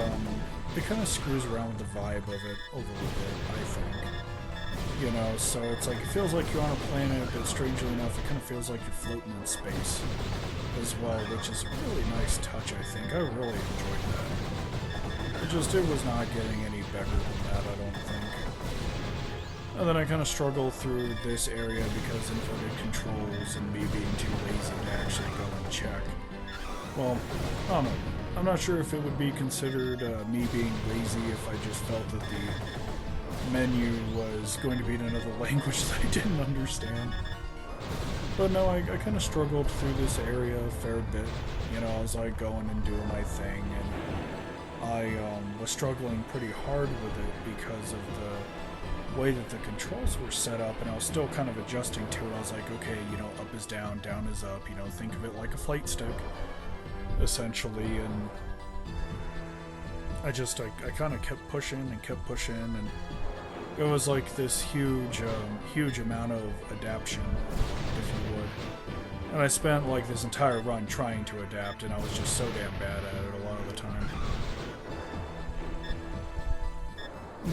it kind of screws around with the vibe of it a little bit, I think. You know, so it's like, it feels like you're on a planet, but strangely enough, it kind of feels like you're floating in space as well, which is a really nice touch, I think. I really enjoyed that. It was not getting any better than that, I don't think. And then I kind of struggled through this area because inverted controls and me being too lazy to actually go and check. Well, I don't know. I'm not sure if it would be considered me being lazy if I just felt that the menu was going to be in another language that I didn't understand. But no, I kind of struggled through this area a fair bit. You know, I was like going and doing my thing, and I was struggling pretty hard with it because of the way that the controls were set up, and I was still kind of adjusting to it. I was like, okay, you know, up is down, down is up, you know, think of it like a flight stick, essentially, and I kind of kept pushing, and it was like this huge amount of adaptation, if you would. And I spent like this entire run trying to adapt, and I was just so damn bad at it a lot of the time.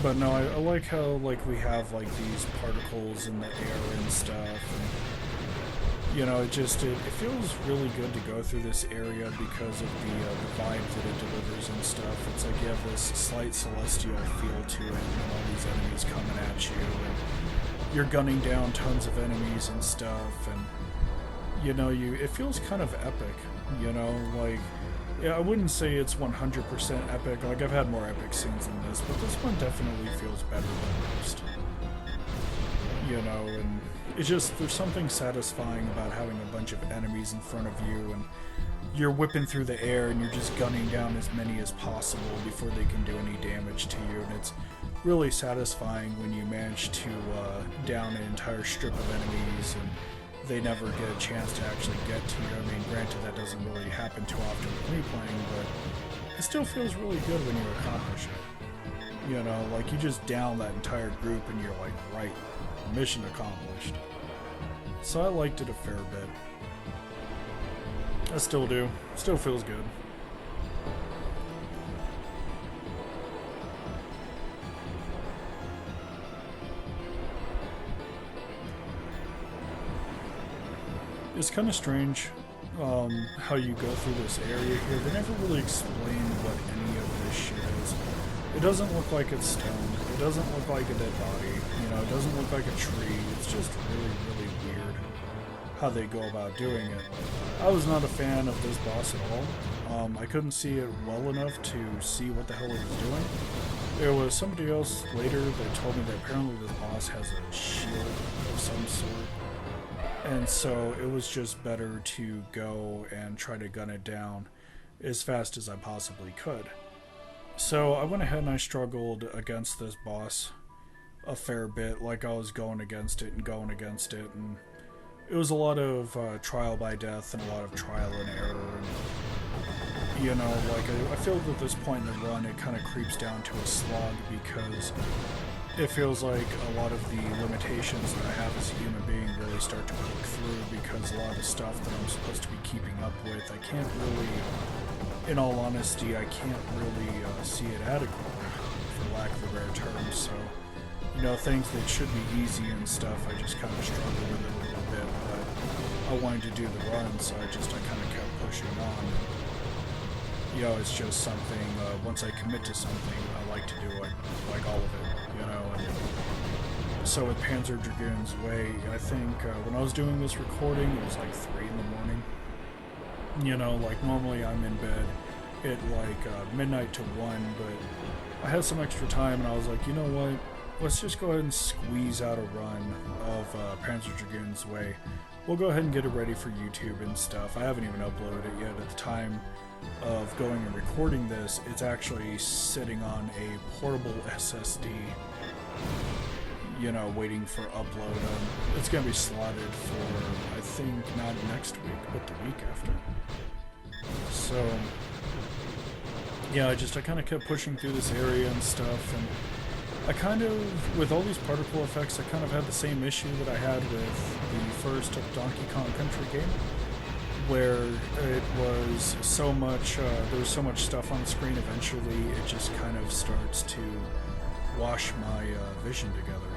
But no, I like how like we have like these particles in the air and stuff, and you know, it feels really good to go through this area because of the vibe that it delivers and stuff. It's like you have this slight celestial feel to it, and all these enemies coming at you, and you're gunning down tons of enemies and stuff, and you know, it feels kind of epic, you know, like, yeah, I wouldn't say it's 100% epic, like I've had more epic scenes than this, but this one definitely feels better than most, you know, and it's just, there's something satisfying about having a bunch of enemies in front of you, and you're whipping through the air, and you're just gunning down as many as possible before they can do any damage to you, and it's really satisfying when you manage to down an entire strip of enemies, and they never get a chance to actually get to you. I mean, granted, that doesn't really happen too often with me playing, but it still feels really good when you accomplish it. You know, like, you just down that entire group, and you're like, right, mission accomplished. So I liked it a fair bit. I still do. Still feels good. It's kind of strange how you go through this area here. They never really explain what any of this shit is. It doesn't look like it's stone. It doesn't look like a dead body. You know, it doesn't look like a tree. It's just really, really weird how they go about doing it. I was not a fan of this boss at all. I couldn't see it well enough to see what the hell it was doing. There was somebody else later that told me that apparently this boss has a shield of some sort. And so it was just better to go and try to gun it down as fast as I possibly could. So I went ahead and I struggled against this boss a fair bit. Like, I was going against it, and it was a lot of trial by death and a lot of trial and error. And, you know, like, I feel that at this point in the run it kind of creeps down to a slog, because it feels like a lot of the limitations that I have as a human being really start to work through, because a lot of the stuff that I'm supposed to be keeping up with, I can't really, in all honesty, I can't really see it adequate, for lack of a better term. So, you know, things that should be easy and stuff, I just kind of struggle with it a little bit, but I wanted to do the run, so I kind of kept pushing on. You know, it's just something, once I commit to something, I like to do it, like all of it, you know. And so with Panzer Dragoon Zwei, I think when I was doing this recording, it was like 3 in the morning. You know, like, normally I'm in bed at like midnight to 1, but I had some extra time, and I was like, you know what, let's just go ahead and squeeze out a run of Panzer Dragoon Zwei. We'll go ahead and get it ready for YouTube and stuff. I haven't even uploaded it yet. At the time of going and recording this, it's actually sitting on a portable SSD, you know, waiting for upload. It's going to be slotted for, I think, not next week, but the week after. So, yeah, I kind of kept pushing through this area and stuff, and I kind of, with all these particle effects, I kind of had the same issue that I had with the first Donkey Kong Country game, where it was so much, there was so much stuff on the screen. Eventually it just kind of starts to wash my vision together.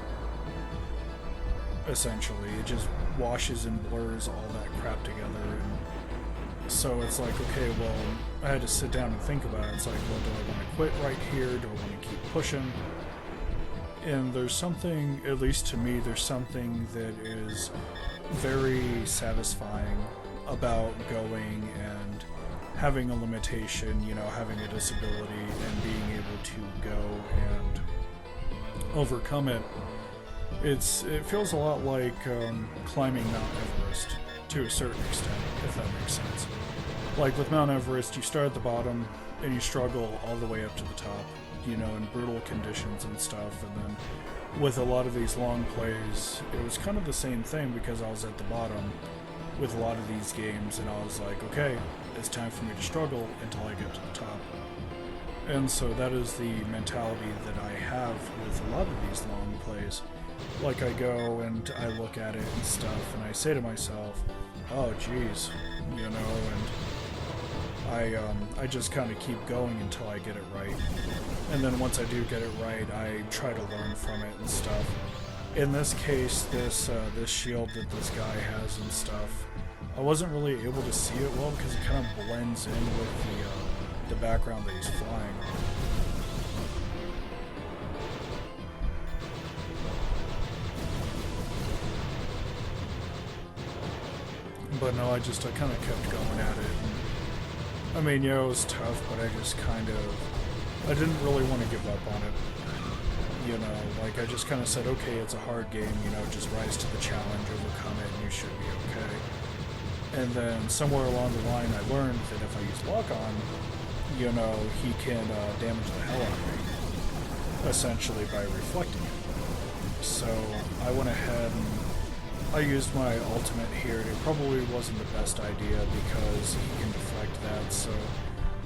Essentially, it just washes and blurs all that crap together, and so it's like, okay, well, I had to sit down and think about it. It's like, well, do I want to quit right here? Do I want to keep pushing? And there's something, at least to me, there's something that is very satisfying about going and having a limitation, you know, having a disability, and being able to go and overcome it. It feels a lot like climbing Mount Everest, to a certain extent, if that makes sense. Like with Mount Everest, you start at the bottom and you struggle all the way up to the top, you know, in brutal conditions and stuff. And then with a lot of these long plays, it was kind of the same thing, because I was at the bottom with a lot of these games, and I was like, okay, it's time for me to struggle until I get to the top. And so that is the mentality that I have with a lot of these long plays. Like, I go and I look at it and stuff, and I say to myself, oh geez, you know, and I just kind of keep going until I get it right. And then once I do get it right, I try to learn from it and stuff. In this case, this shield that this guy has and stuff, I wasn't really able to see it well because it kind of blends in with the background that he's flying on. But no, I kind of kept going at it. And, I mean, yeah, it was tough, but I didn't really want to give up on it. You know, like, I just kind of said, okay, it's a hard game, you know, just rise to the challenge, overcome it, and you should be okay. And then somewhere along the line, I learned that if I use lock-on, you know, he can damage the hell out of me, essentially by reflecting it. So I went ahead and I used my ultimate here. It probably wasn't the best idea because he can deflect that, so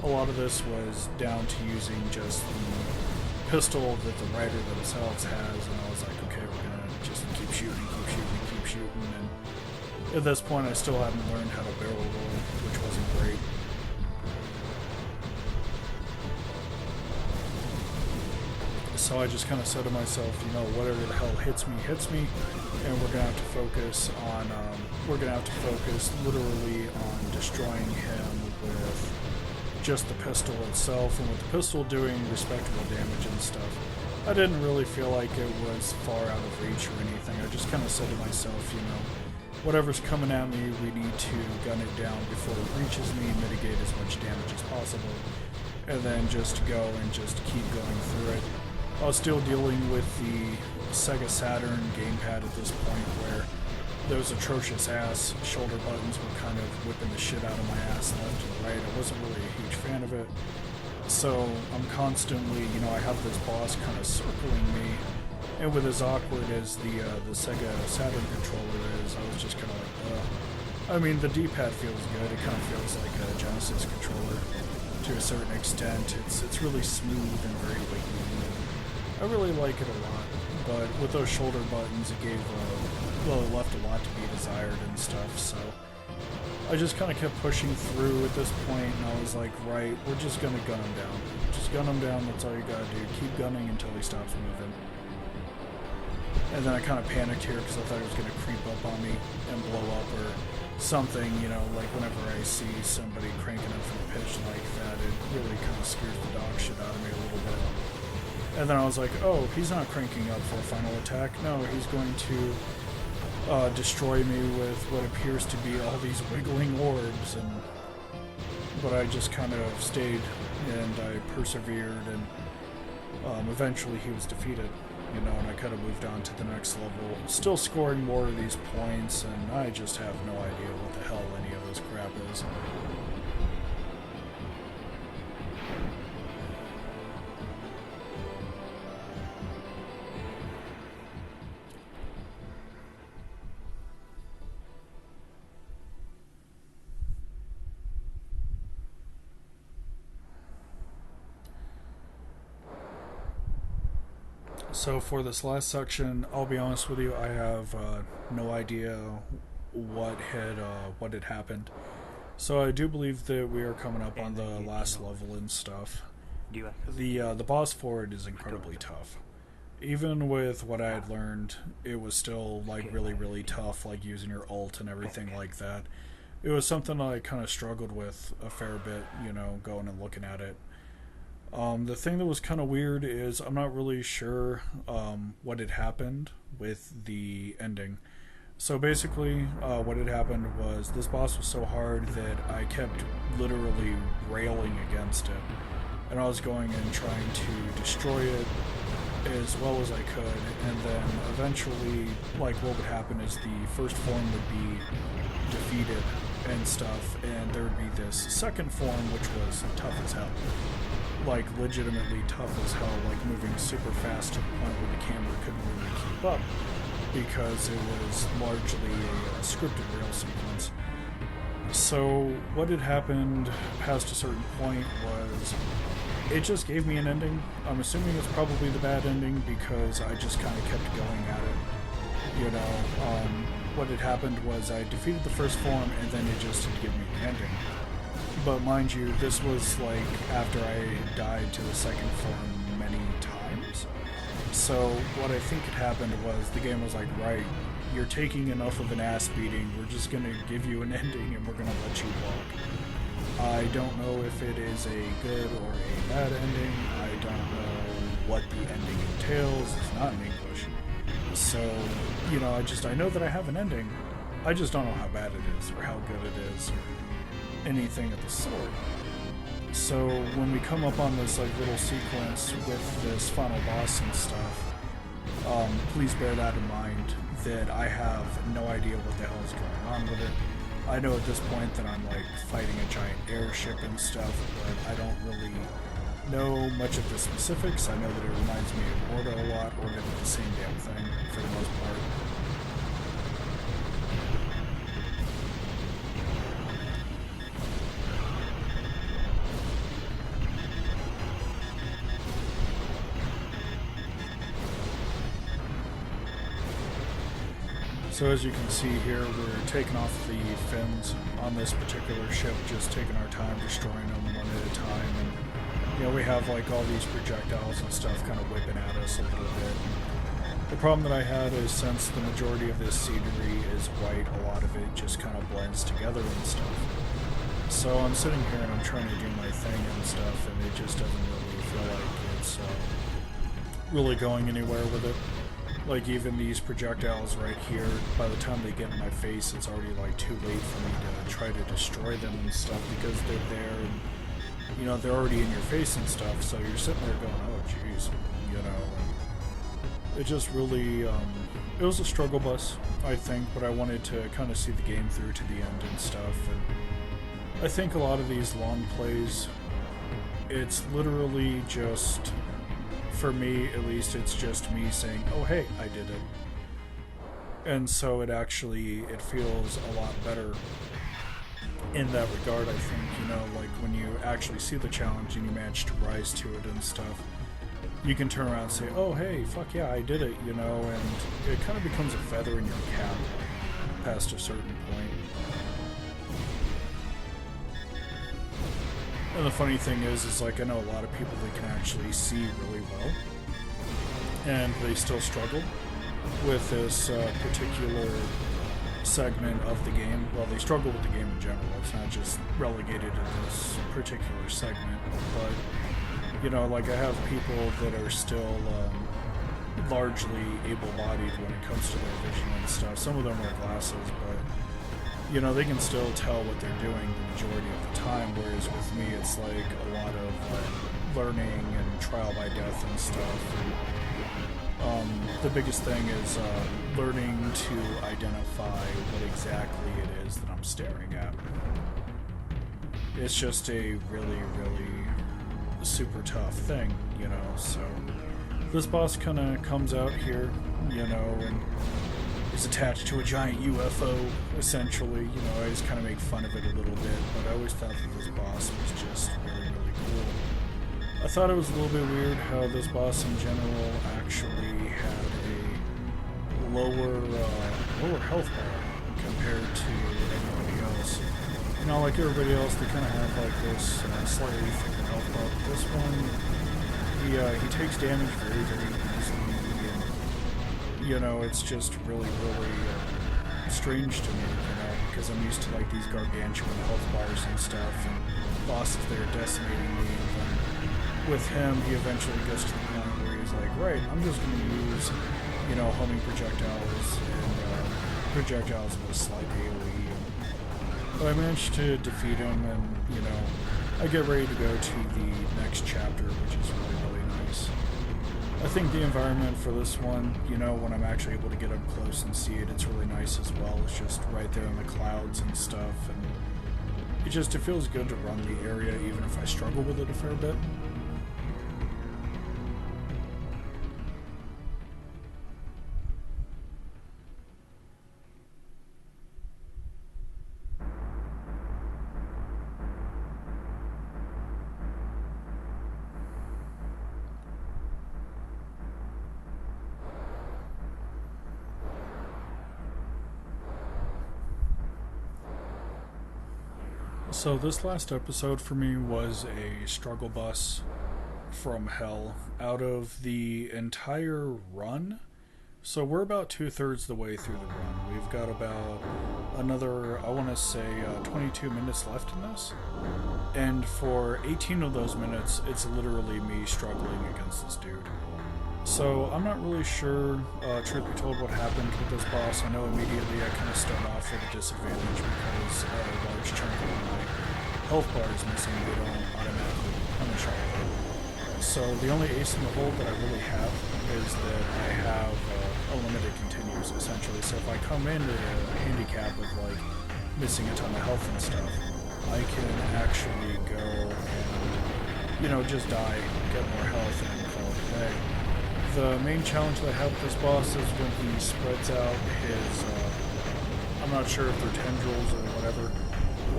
a lot of this was down to using just the pistol that the writer themselves has, and I was like, okay, we're gonna just keep shooting, and at this point I still haven't learned how to barrel roll, which wasn't great. So I just kind of said to myself, you know, whatever the hell hits me, and we're gonna have to focus on, literally on destroying him with just the pistol itself, and with the pistol doing respectable damage and stuff. I didn't really feel like it was far out of reach or anything. I just kind of said to myself, you know, whatever's coming at me, we need to gun it down before it reaches me, mitigate as much damage as possible, and then just go and just keep going through it. I was still dealing with the Sega Saturn gamepad at this point where those atrocious ass shoulder buttons were kind of whipping the shit out of my ass left and right. I wasn't really a huge fan of it. So I'm constantly, I have this boss kind of circling me, and with as awkward as the Sega Saturn controller is, I was just kind of like, ugh. I mean, the D-pad feels good. It kind of feels like a Genesis controller to a certain extent. It's really smooth and very wiggly. I really like it a lot, but with those shoulder buttons, it left a lot to be desired and stuff, so I just kind of kept pushing through at this point, and I was like, right, we're just gonna gun him down. Just gun him down, that's all you gotta do. Keep gunning until he stops moving. And then I kind of panicked here because I thought he was gonna creep up on me and blow up or something, like whenever I see somebody cranking up from a pitch like that, it really kind of scares the dog shit out of me a little bit. And then I was like, oh, he's not cranking up for a final attack. No, he's going to destroy me with what appears to be all these wiggling orbs. But I just kind of stayed and I persevered, and eventually he was defeated. And I kind of moved on to the next level, still scoring more of these points, and I just have no idea what the hell any of this crap is. So for this last section, I'll be honest with you, I have no idea what had happened. So I do believe that we are coming up on the last level and stuff. The boss for it is incredibly tough. Even with what I had learned, it was still really, really tough, like using your ult and everything like that. It was something I kind of struggled with a fair bit, going and looking at it. The thing that was kind of weird is I'm not really sure what had happened with the ending. So basically, what had happened was this boss was so hard that I kept literally railing against it. And I was going and trying to destroy it as well as I could. And then eventually, what would happen is the first form would be defeated and stuff. And there would be this second form, which was tough as hell. Legitimately tough as hell, moving super fast to the point where the camera couldn't really keep up because it was largely a scripted rail sequence. So what had happened past a certain point was it just gave me an ending. I'm assuming it's probably the bad ending because I just kind of kept going at it. What had happened was I defeated the first form and then it just had given me the ending. But mind you, this was after I had died to the second form many times. So what I think had happened was the game was right, you're taking enough of an ass beating, we're just going to give you an ending and we're going to let you walk. I don't know if it is a good or a bad ending. I don't know what the ending entails. It's not in English. So, I know that I have an ending. I just don't know how bad it is or how good it is. Anything of the sort. So when we come up on this little sequence with this final boss and stuff, please bear that in mind that I have no idea what the hell is going on with it. I know at this point that I'm fighting a giant airship and stuff, but I don't really know much of the specifics. I know that it reminds me of Orta a lot. Orta did the same damn thing for the most part. So as you can see here, we're taking off the fins on this particular ship, just taking our time destroying them one at a time. And we have all these projectiles and stuff kind of whipping at us a little bit. The problem that I had is since the majority of this scenery is white, a lot of it just kind of blends together and stuff. So I'm sitting here and I'm trying to do my thing and stuff, and it just doesn't really feel like it's really going anywhere with it. Like, even these projectiles right here, by the time they get in my face, it's already, like, too late for me to try to destroy them and stuff, because they're there and, you know, they're already in your face and stuff, so you're sitting there going, oh, jeez, you know, and it just really, it was a struggle bus, I think, but I wanted to kind of see the game through to the end and stuff, and I think a lot of these long plays, it's literally just, for me at least, it's just me saying, oh hey, I did it. And so it feels a lot better in that regard, I think, you know, like when you actually see the challenge and you manage to rise to it and stuff, you can turn around and say, oh hey, fuck yeah, I did it, you know, and it kind of becomes a feather in your cap past a certain point. And the funny thing is like, I know a lot of people that can actually see really well, and they still struggle with this particular segment of the game. Well, they struggle with the game in general. It's not just relegated to this particular segment. But, you know, like I have people that are still largely able-bodied when it comes to their vision and stuff. Some of them wear glasses, but you know, they can still tell what they're doing the majority of the time, whereas with me it's like a lot of learning and trial by death and stuff. And, the biggest thing is learning to identify what exactly it is that I'm staring at. It's just a really, really super tough thing, you know, so this boss kind of comes out here, you know, and is attached to a giant UFO, essentially. You know, I just kind of make fun of it a little bit, but I always thought that this boss was just really, really cool. I thought it was a little bit weird how this boss in general actually had a lower health bar compared to everybody else. You know, like everybody else, they kind of have like this slightly thicker health bar, but this one, he takes damage very, very easily. You know, it's just really, really strange to me, you know, because I'm used to like these gargantuan health bars and stuff, and bosses that are decimating me. And with him, he eventually gets to the point where he's like, right, I'm just going to use, you know, homing projectiles and projectiles with a slight AoE. But I managed to defeat him, and, you know, I get ready to go to the next chapter, which is really, really nice. I think the environment for this one, you know, when I'm actually able to get up close and see it, it's really nice as well. It's just right there in the clouds and stuff, and it feels good to run the area even if I struggle with it a fair bit. So this last episode for me was a struggle bus from hell. Out of the entire run, so we're about 2/3 the way through the run. We've got about another, I want to say, 22 minutes left in this. And for 18 of those minutes, it's literally me struggling against this dude. So I'm not really sure, truth be told, what happened with this boss. I know immediately I kind of start off with a disadvantage because a large chunk of my health bar is missing. They don't automatically punish all of it. So the only ace in the hole that I really have is that I have a limited continues, essentially. So if I come into a handicap with like missing a ton of health and stuff, I can actually go and, you know, just die, get more health, and call it a day. The main challenge that I have with this boss is when he spreads out his, I'm not sure if they're tendrils or whatever,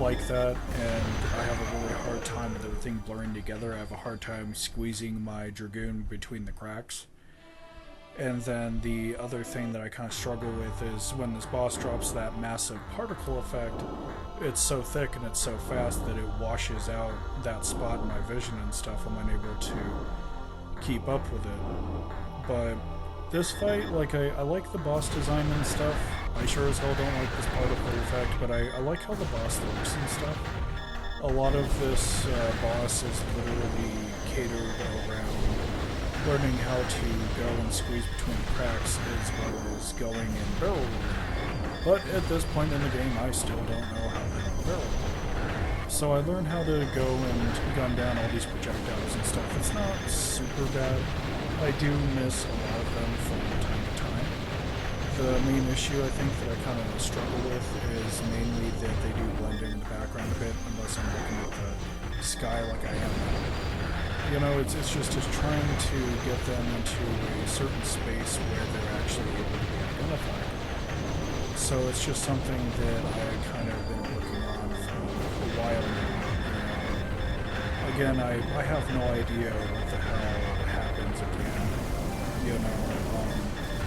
like that, and I have a really hard time with everything blurring together. I have a hard time squeezing my Dragoon between the cracks. And then the other thing that I kind of struggle with is when this boss drops that massive particle effect, it's so thick and it's so fast that it washes out that spot in my vision and stuff. I'm unable to keep up with it. But this fight, like, I like the boss design and stuff. I sure as hell don't like this particle effect, but I like how the boss looks and stuff. A lot of this boss is literally catered around learning how to go and squeeze between cracks as well as going and barrel rolling. But at this point in the game, I still don't know how to barrel roll. So I learned how to go and gun down all these projectiles and stuff. It's not super bad. I do miss a lot of them from time to time. The main issue I think that I kind of struggle with is mainly that they do blend in the background a bit unless I'm looking at the sky like I am now. You know, it's just trying to get them into a certain space where they're actually able to be identified. So it's just something that I kind of been working on for a while now. Again, I have no idea what the hell happens at the end. You know,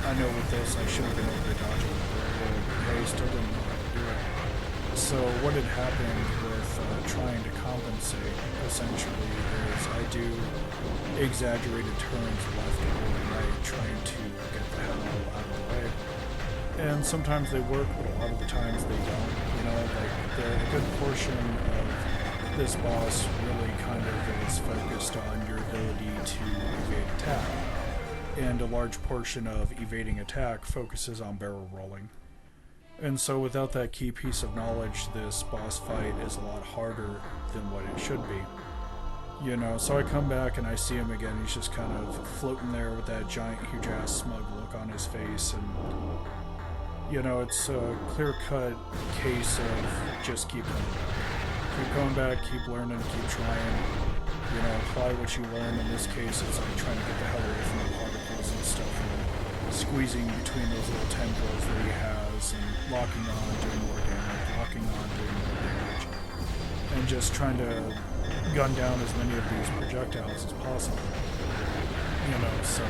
I know with this I should have been able to dodge it, but I still didn't know how to do it. So what had happened with trying to compensate, essentially, is I do exaggerated turns left or right, trying to get the hell out of the way. And sometimes they work, but a lot of the times they don't. You know, like a good portion of this boss really kind of is focused on your ability to evade attack. And a large portion of evading attack focuses on barrel rolling. And so without that key piece of knowledge, this boss fight is a lot harder than what it should be. You know, so I come back and I see him again, he's just kind of floating there with that giant, huge-ass smug look on his face, and you know, it's a clear-cut case of just keep coming back. Keep going back, keep learning, keep trying. You know, apply what you learn. In this case, it's like trying to get the hell away from the particles and stuff, and squeezing between those little tendrils that he has, and locking on, doing more damage, locking on, doing more damage, and just trying to gun down as many of these projectiles as possible. You know, so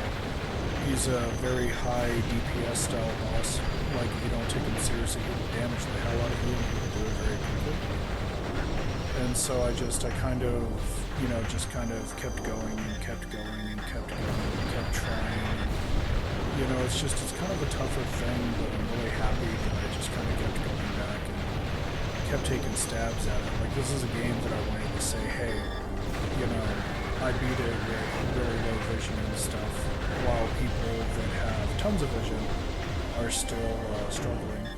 he's a very high DPS style boss. Like, if you don't take him seriously, he will damage the hell out of you, and he will do it very quickly. And so I kind of, you know, just kind of kept going and kept going and kept going and kept trying. You know, it's kind of a tougher thing, but I'm really happy that I just kind of kept going back and kept taking stabs at it. Like, this is a game that I wanted to say, hey, you know, I beat it with really low vision and stuff, while people that have tons of vision are still struggling.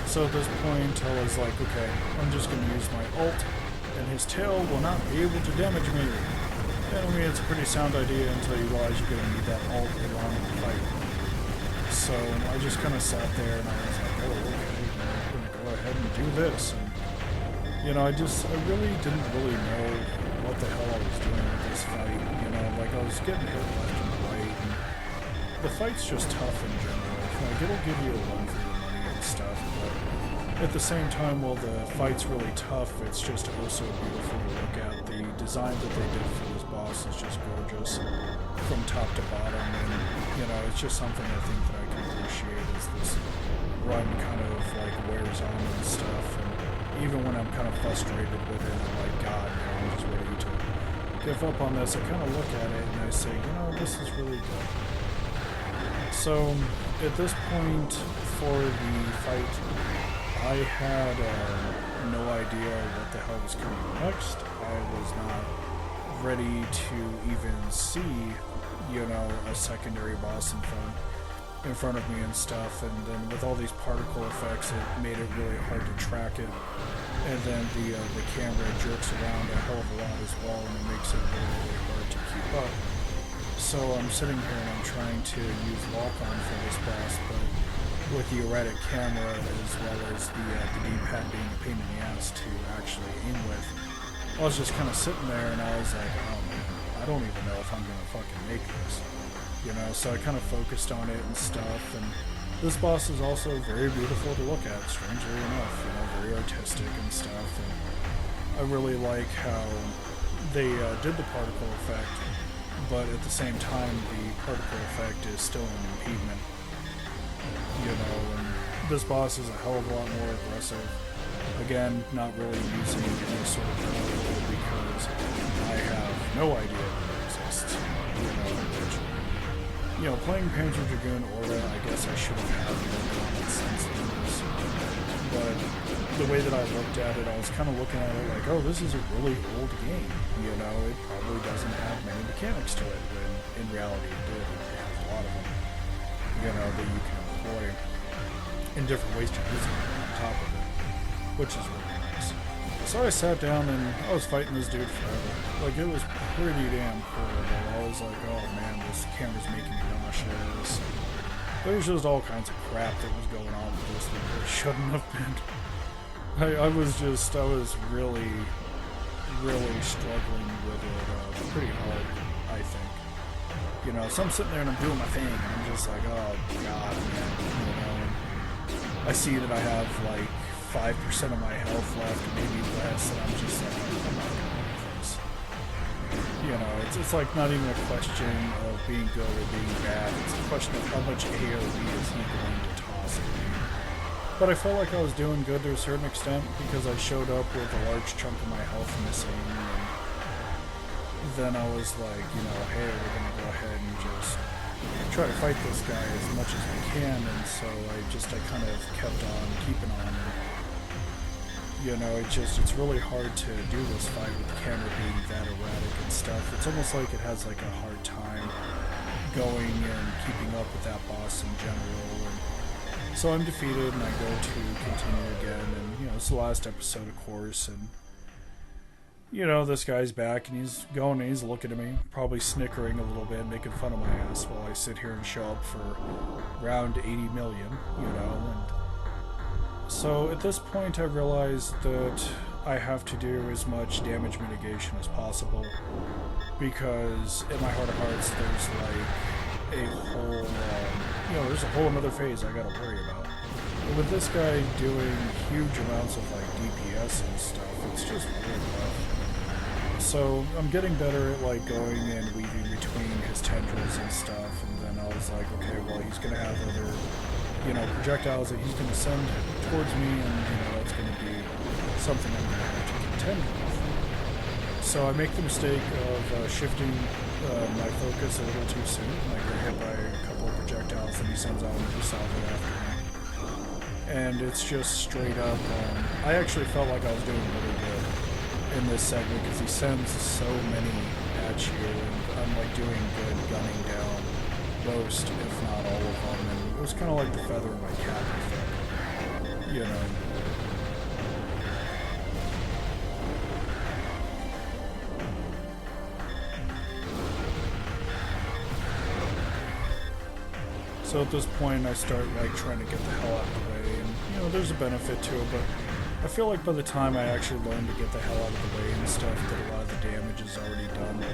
So at this point, I was like, okay, I'm just going to use my ult, and his tail will not be able to damage me. And I mean, it's a pretty sound idea until you realize you're going to need that ult later on in the fight. So I just kind of sat there, and I was like, oh, okay, I'm going to go ahead and do this. And, you know, I really didn't really know what the hell I was doing with this fight. You know, like, I was getting hit left and right, and the fight's just tough in general. Like, it'll give you a run for your money and stuff, but at the same time, while the fight's really tough, it's just also beautiful to look at. The design that they did for this boss is just gorgeous from top to bottom, and, you know, it's just something I think that I can appreciate as this run kind of, like, wears on and stuff, and even when I'm kind of frustrated with it, I'm like, God, you know, I'm just ready to give up on this, I kind of look at it and I say, you know, this is really good. So, at this point for the fight, I had no idea what the hell was coming next. I was not ready to even see, you know, a secondary boss in front of me and stuff, and then with all these particle effects, it made it really hard to track it. And then the camera jerks around a hell of a lot as well, and it makes it really, really hard to keep up. So I'm sitting here and I'm trying to use lock-on for this boss, but with the erratic camera as well as the D-pad being a pain in the ass to actually aim with, I was just kind of sitting there and I was like, oh man, I don't even know if I'm going to fucking make this. You know, so I kind of focused on it and stuff, and this boss is also very beautiful to look at, strangely enough, you know, very artistic and stuff, and I really like how they did the particle effect, but at the same time, the particle effect is still an impediment, you know, and this boss is a hell of a lot more aggressive. Again, not really using any sort of particle because I have no idea that it exists, you know, playing Panzer Dragoon Orta, I guess I should have had more common sense than this. But the way that I looked at it, I was kind of looking at it like, oh, this is a really old game. You know, it probably doesn't have many mechanics to it, when in reality it did. It has a lot of them, you know, that you can employ in different ways to use it on top of it, which is really nice. So I sat down and I was fighting this dude forever. Like, it was pretty damn horrible. I was like, oh man, this camera's making me nauseous. There was just all kinds of crap that was going on with this that really shouldn't have been. I was really, really struggling with it pretty hard, I think. You know, so I'm sitting there and I'm doing my thing, and I'm just like, oh god, man, you know. And I see that I have like 5% of my health left, maybe less, and I'm just like, I'm not gonna do this. You know, it's like not even a question of being good or being bad. It's a question of how much AoE is he going to toss at me. But I felt like I was doing good to a certain extent because I showed up with a large chunk of my health missing, and then I was like, you know, hey, we're gonna go ahead and just try to fight this guy as much as we can. And so I kind of kept on keeping on. You know, it's really hard to do this fight with the camera being that erratic and stuff. It's almost like it has like a hard time going and keeping up with that boss in general. And so I'm defeated and I go to continue again, and you know, it's the last episode, of course, and you know, this guy's back and he's going and he's looking at me, probably snickering a little bit, making fun of my ass while I sit here and show up for around 80 million, you know. And so at this point I realized that I have to do as much damage mitigation as possible, because in my heart of hearts there's like a whole, you know, there's a whole another phase I gotta worry about. But with this guy doing huge amounts of like DPS and stuff, it's just really rough. So I'm getting better at like going and weaving between his tendrils and stuff, and then I was like, okay, well, he's gonna have other, you know, projectiles that he's going to send towards me, and you know, that's going to be something I'm going to have to contend with. So I make the mistake of shifting my focus a little too soon, and I get hit by a couple of projectiles that he sends out into salvo after me. And it's just straight up, I actually felt like I was doing really good in this segment, because he sends so many at you, and I'm like doing good gunning down most, if not all of them, and it was kind of like the feather in my cap, I think, you know. So at this point I start like trying to get the hell out of the way, and you know, there's a benefit to it, but I feel like by the time I actually learn to get the hell out of the way and stuff, that a lot of the damage is already done.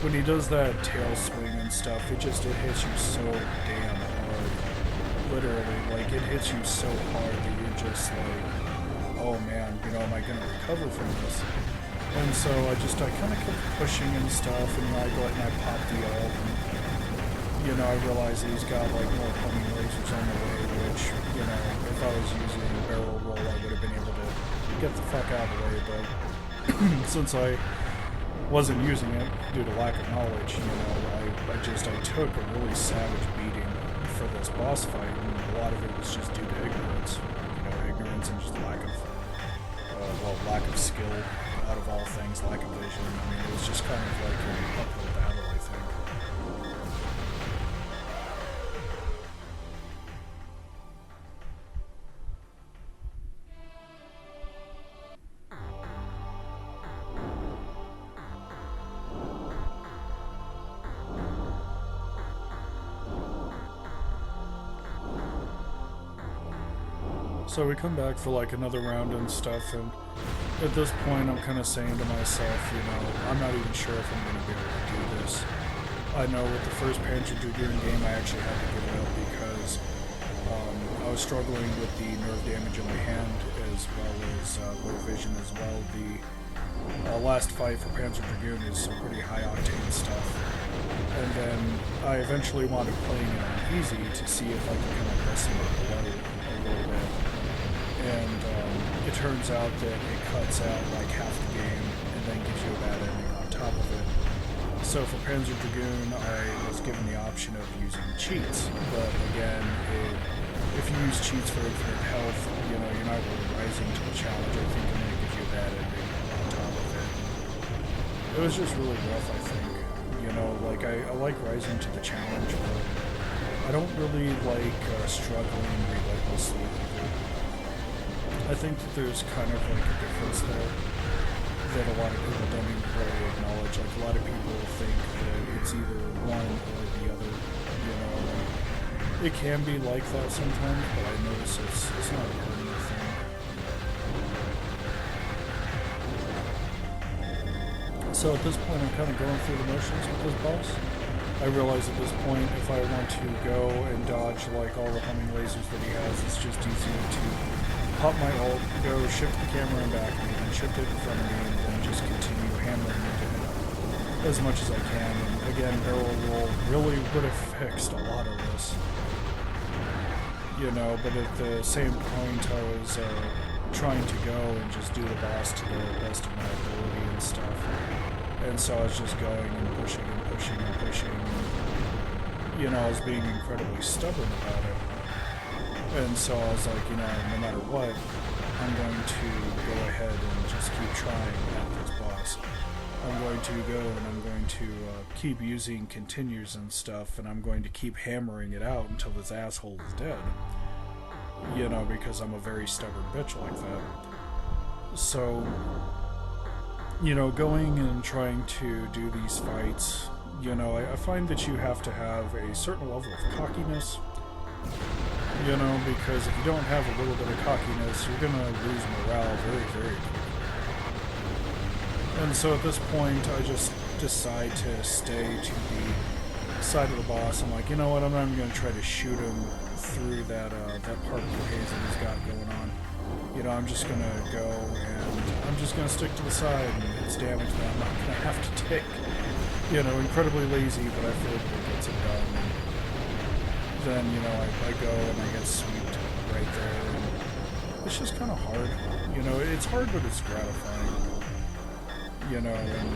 When he does that tail swing and stuff, it hits you so damn hard. Literally, like, it hits you so hard that you're just like, oh man, you know, am I gonna recover from this? And so I kind of kept pushing and stuff, and I go ahead and I pop the ult, and you know, I realize that he's got like more homing lasers on the way, which, you know, if I was using a barrel roll, I would have been able to get the fuck out of the way, but since I wasn't using it due to lack of knowledge, you know, I took a really savage beating for this boss fight, and a lot of it was just due to ignorance, you know, ignorance and just lack of skill, out of all things, lack of vision. I mean, it was just kind of like an uphill battle, I think. So we come back for like another round and stuff, and at this point I'm kind of saying to myself, you know, I'm not even sure if I'm going to be able to do this. I know with the first Panzer Dragoon game I actually had to give it up because I was struggling with the nerve damage in my hand as well as low vision as well. The last fight for Panzer Dragoon is some pretty high octane stuff, and then I eventually wound up playing it on easy to see if I could kind of lessen it below a little bit. And it turns out that it cuts out like half the game and then gives you a bad ending on top of it. So for Panzer Dragoon, I was given the option of using cheats, but again, if you use cheats for infinite health, you know, you're not really rising to the challenge. I think I'm going to give you a bad ending on top of it. It was just really rough, I think. You know, like, I like rising to the challenge, but I don't really like struggling relentlessly either. I think that there's kind of like a difference there that a lot of people don't even really acknowledge. Like, a lot of people think that it's either one or the other, you know. It can be like that sometimes, but I notice it's not a permanent thing. So at this point, I'm kind of going through the motions with this boss. I realize at this point, if I want to go and dodge like all the homing lasers that he has, it's just easier to pop my ult, go shift the camera in back of me, and shift it in front of me, and then just continue hammering into him as much as I can. And again, barrel roll really would have fixed a lot of this. You know, but at the same point, I was trying to go and just do the boss to the best of my ability and stuff. And so I was just going and pushing and pushing and pushing. And, you know, I was being incredibly stubborn about it. And so I was like, you know, no matter what, I'm going to go ahead and just keep trying at this boss. I'm going to go and I'm going to keep using continues and stuff, and I'm going to keep hammering it out until this asshole is dead. You know, because I'm a very stubborn bitch like that. So, you know, going and trying to do these fights, you know, I find that you have to have a certain level of cockiness. You know, because if you don't have a little bit of cockiness, you're going to lose morale very, very quickly. And so at this point, I just decide to stay to the side of the boss. I'm like, you know what, I'm not even going to try to shoot him through that particle haze that he's got going on. You know, I'm just going to go and I'm just going to stick to the side, and it's damage that I'm not going to have to take. You know, incredibly lazy, but I feel like it gets it done. Then, you know, I go and I get sweeped right there. And it's just kind of hard. You know, it's hard, but it's gratifying. You know, and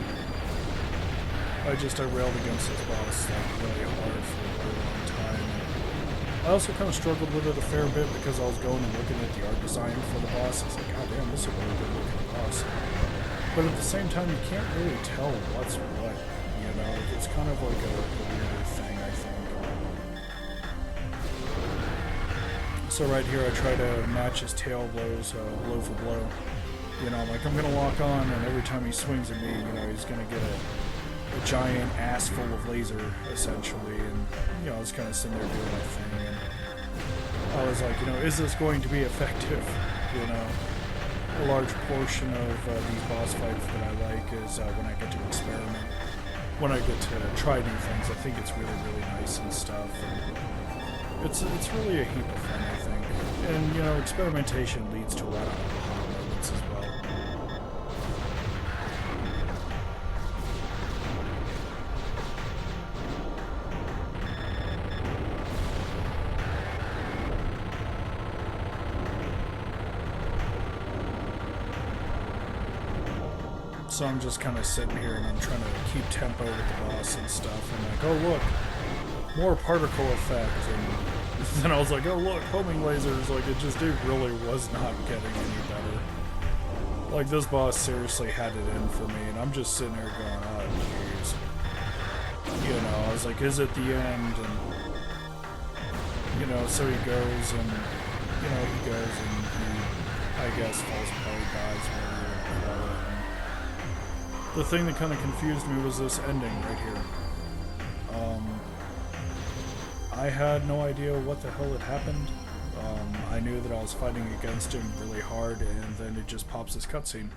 I railed against this boss like really hard for a really long time. And I also kind of struggled with it a fair bit because I was going and looking at the art design for the boss. It's like, god damn, this is a really good looking boss. But at the same time, you can't really tell what's what. You know, it's kind of like a weird thing, I think. So right here, I try to match his tail blows, blow for blow. You know, like, I'm gonna lock on, and every time he swings at me, you know, he's gonna get a giant ass full of laser, essentially. And, you know, I was kind of sitting there doing my thing, and I was like, you know, is this going to be effective? You know, a large portion of these boss fights that I like is when I get to experiment, when I get to try new things. I think it's really, really nice and stuff. And it's really a heap of fun, I think. And, you know, experimentation leads to a lot of aha moments as well. So I'm just kind of sitting here and I'm trying to keep tempo with the boss and stuff. And like, oh look, more particle effect. And then I was like, oh look, homing lasers. Like, it really was not getting any better. Like, this boss seriously had it in for me, and I'm just sitting there going, oh jeez. You know, I was like, is it the end? And, you know, so he goes and, you know, he I guess, falls apart, dies, whatever you want to call it. And the thing that kind of confused me was this ending right here. I had no idea what the hell had happened. I knew that I was fighting against him really hard, and then it just pops this cutscene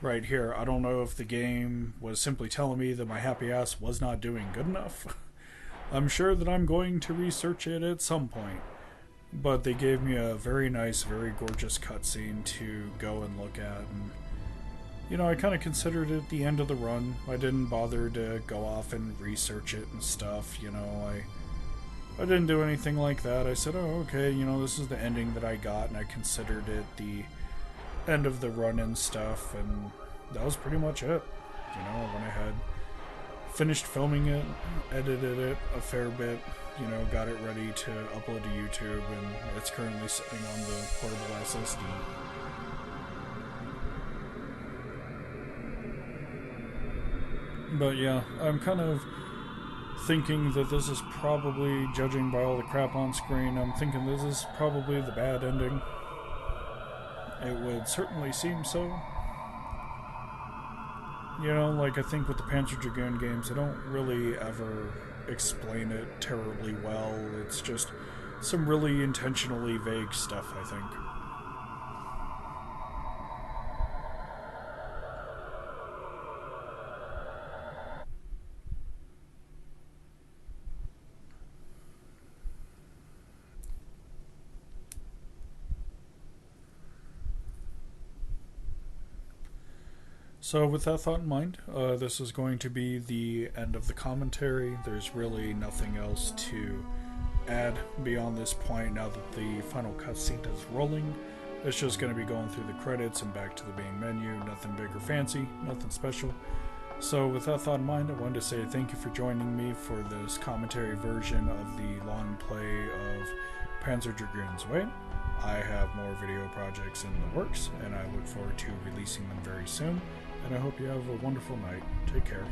right here. I don't know if the game was simply telling me that my happy ass was not doing good enough. I'm sure that I'm going to research it at some point. But they gave me a very nice, very gorgeous cutscene to go and look at. And, you know, I kind of considered it the end of the run. I didn't bother to go off and research it and stuff, you know. I didn't do anything like that. I said, oh, okay, you know, this is the ending that I got, and I considered it the end of the run and stuff, and that was pretty much it. You know, I went ahead, finished filming it, edited it a fair bit, got it ready to upload to YouTube, and it's currently sitting on the portable SSD. But yeah, I'm kind of thinking that this is probably, judging by all the crap on screen, I'm thinking this is probably the bad ending. It would certainly seem so. Like I think with the Panzer Dragoon games, they don't really ever explain it terribly well. It's just some really intentionally vague stuff, I think. So with that thought in mind, this is going to be the end of the commentary. There's really nothing else to add beyond this point now that the final cutscene is rolling. It's just going to be going through the credits and back to the main menu. Nothing big or fancy, nothing special. So with that thought in mind, I wanted to say thank you for joining me for this commentary version of the long play of Panzer Dragoon Zwei. I have more video projects in the works, and I look forward to releasing them very soon. And I hope you have a wonderful night. Take care.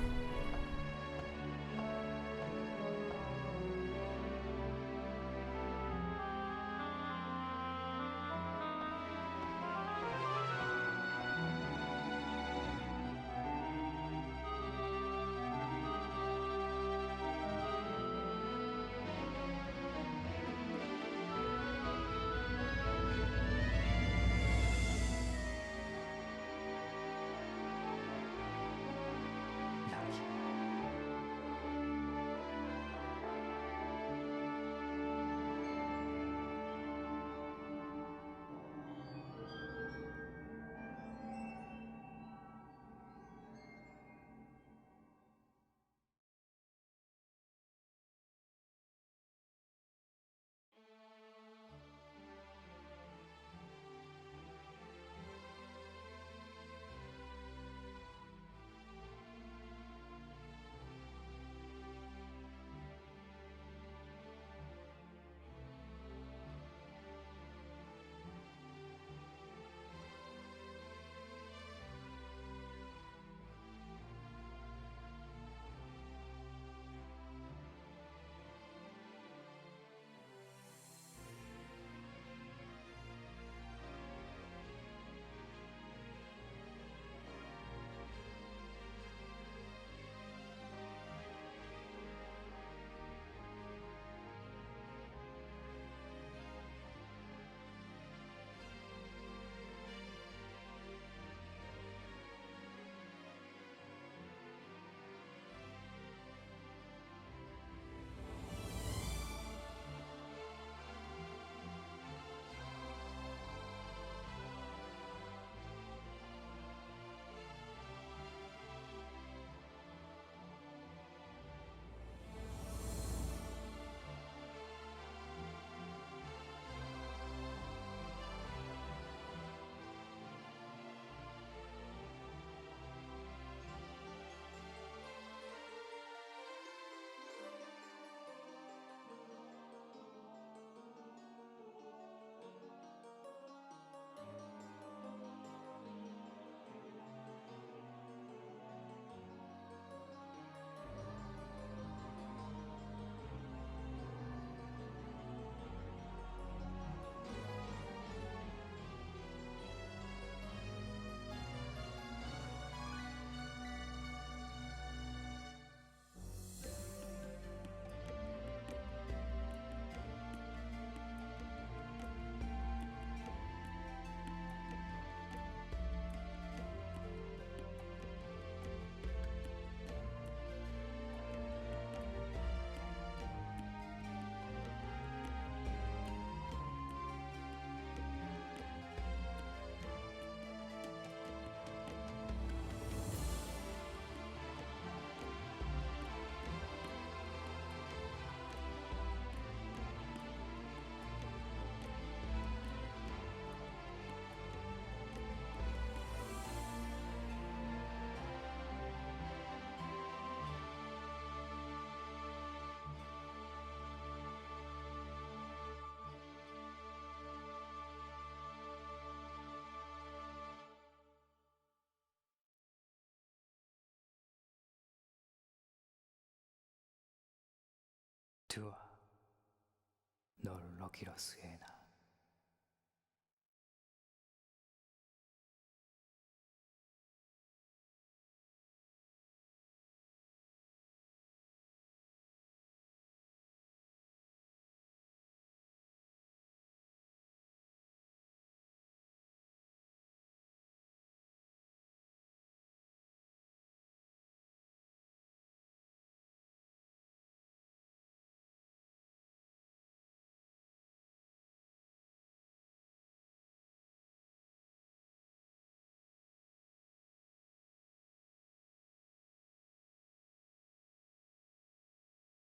2와 널 럭키로 스에나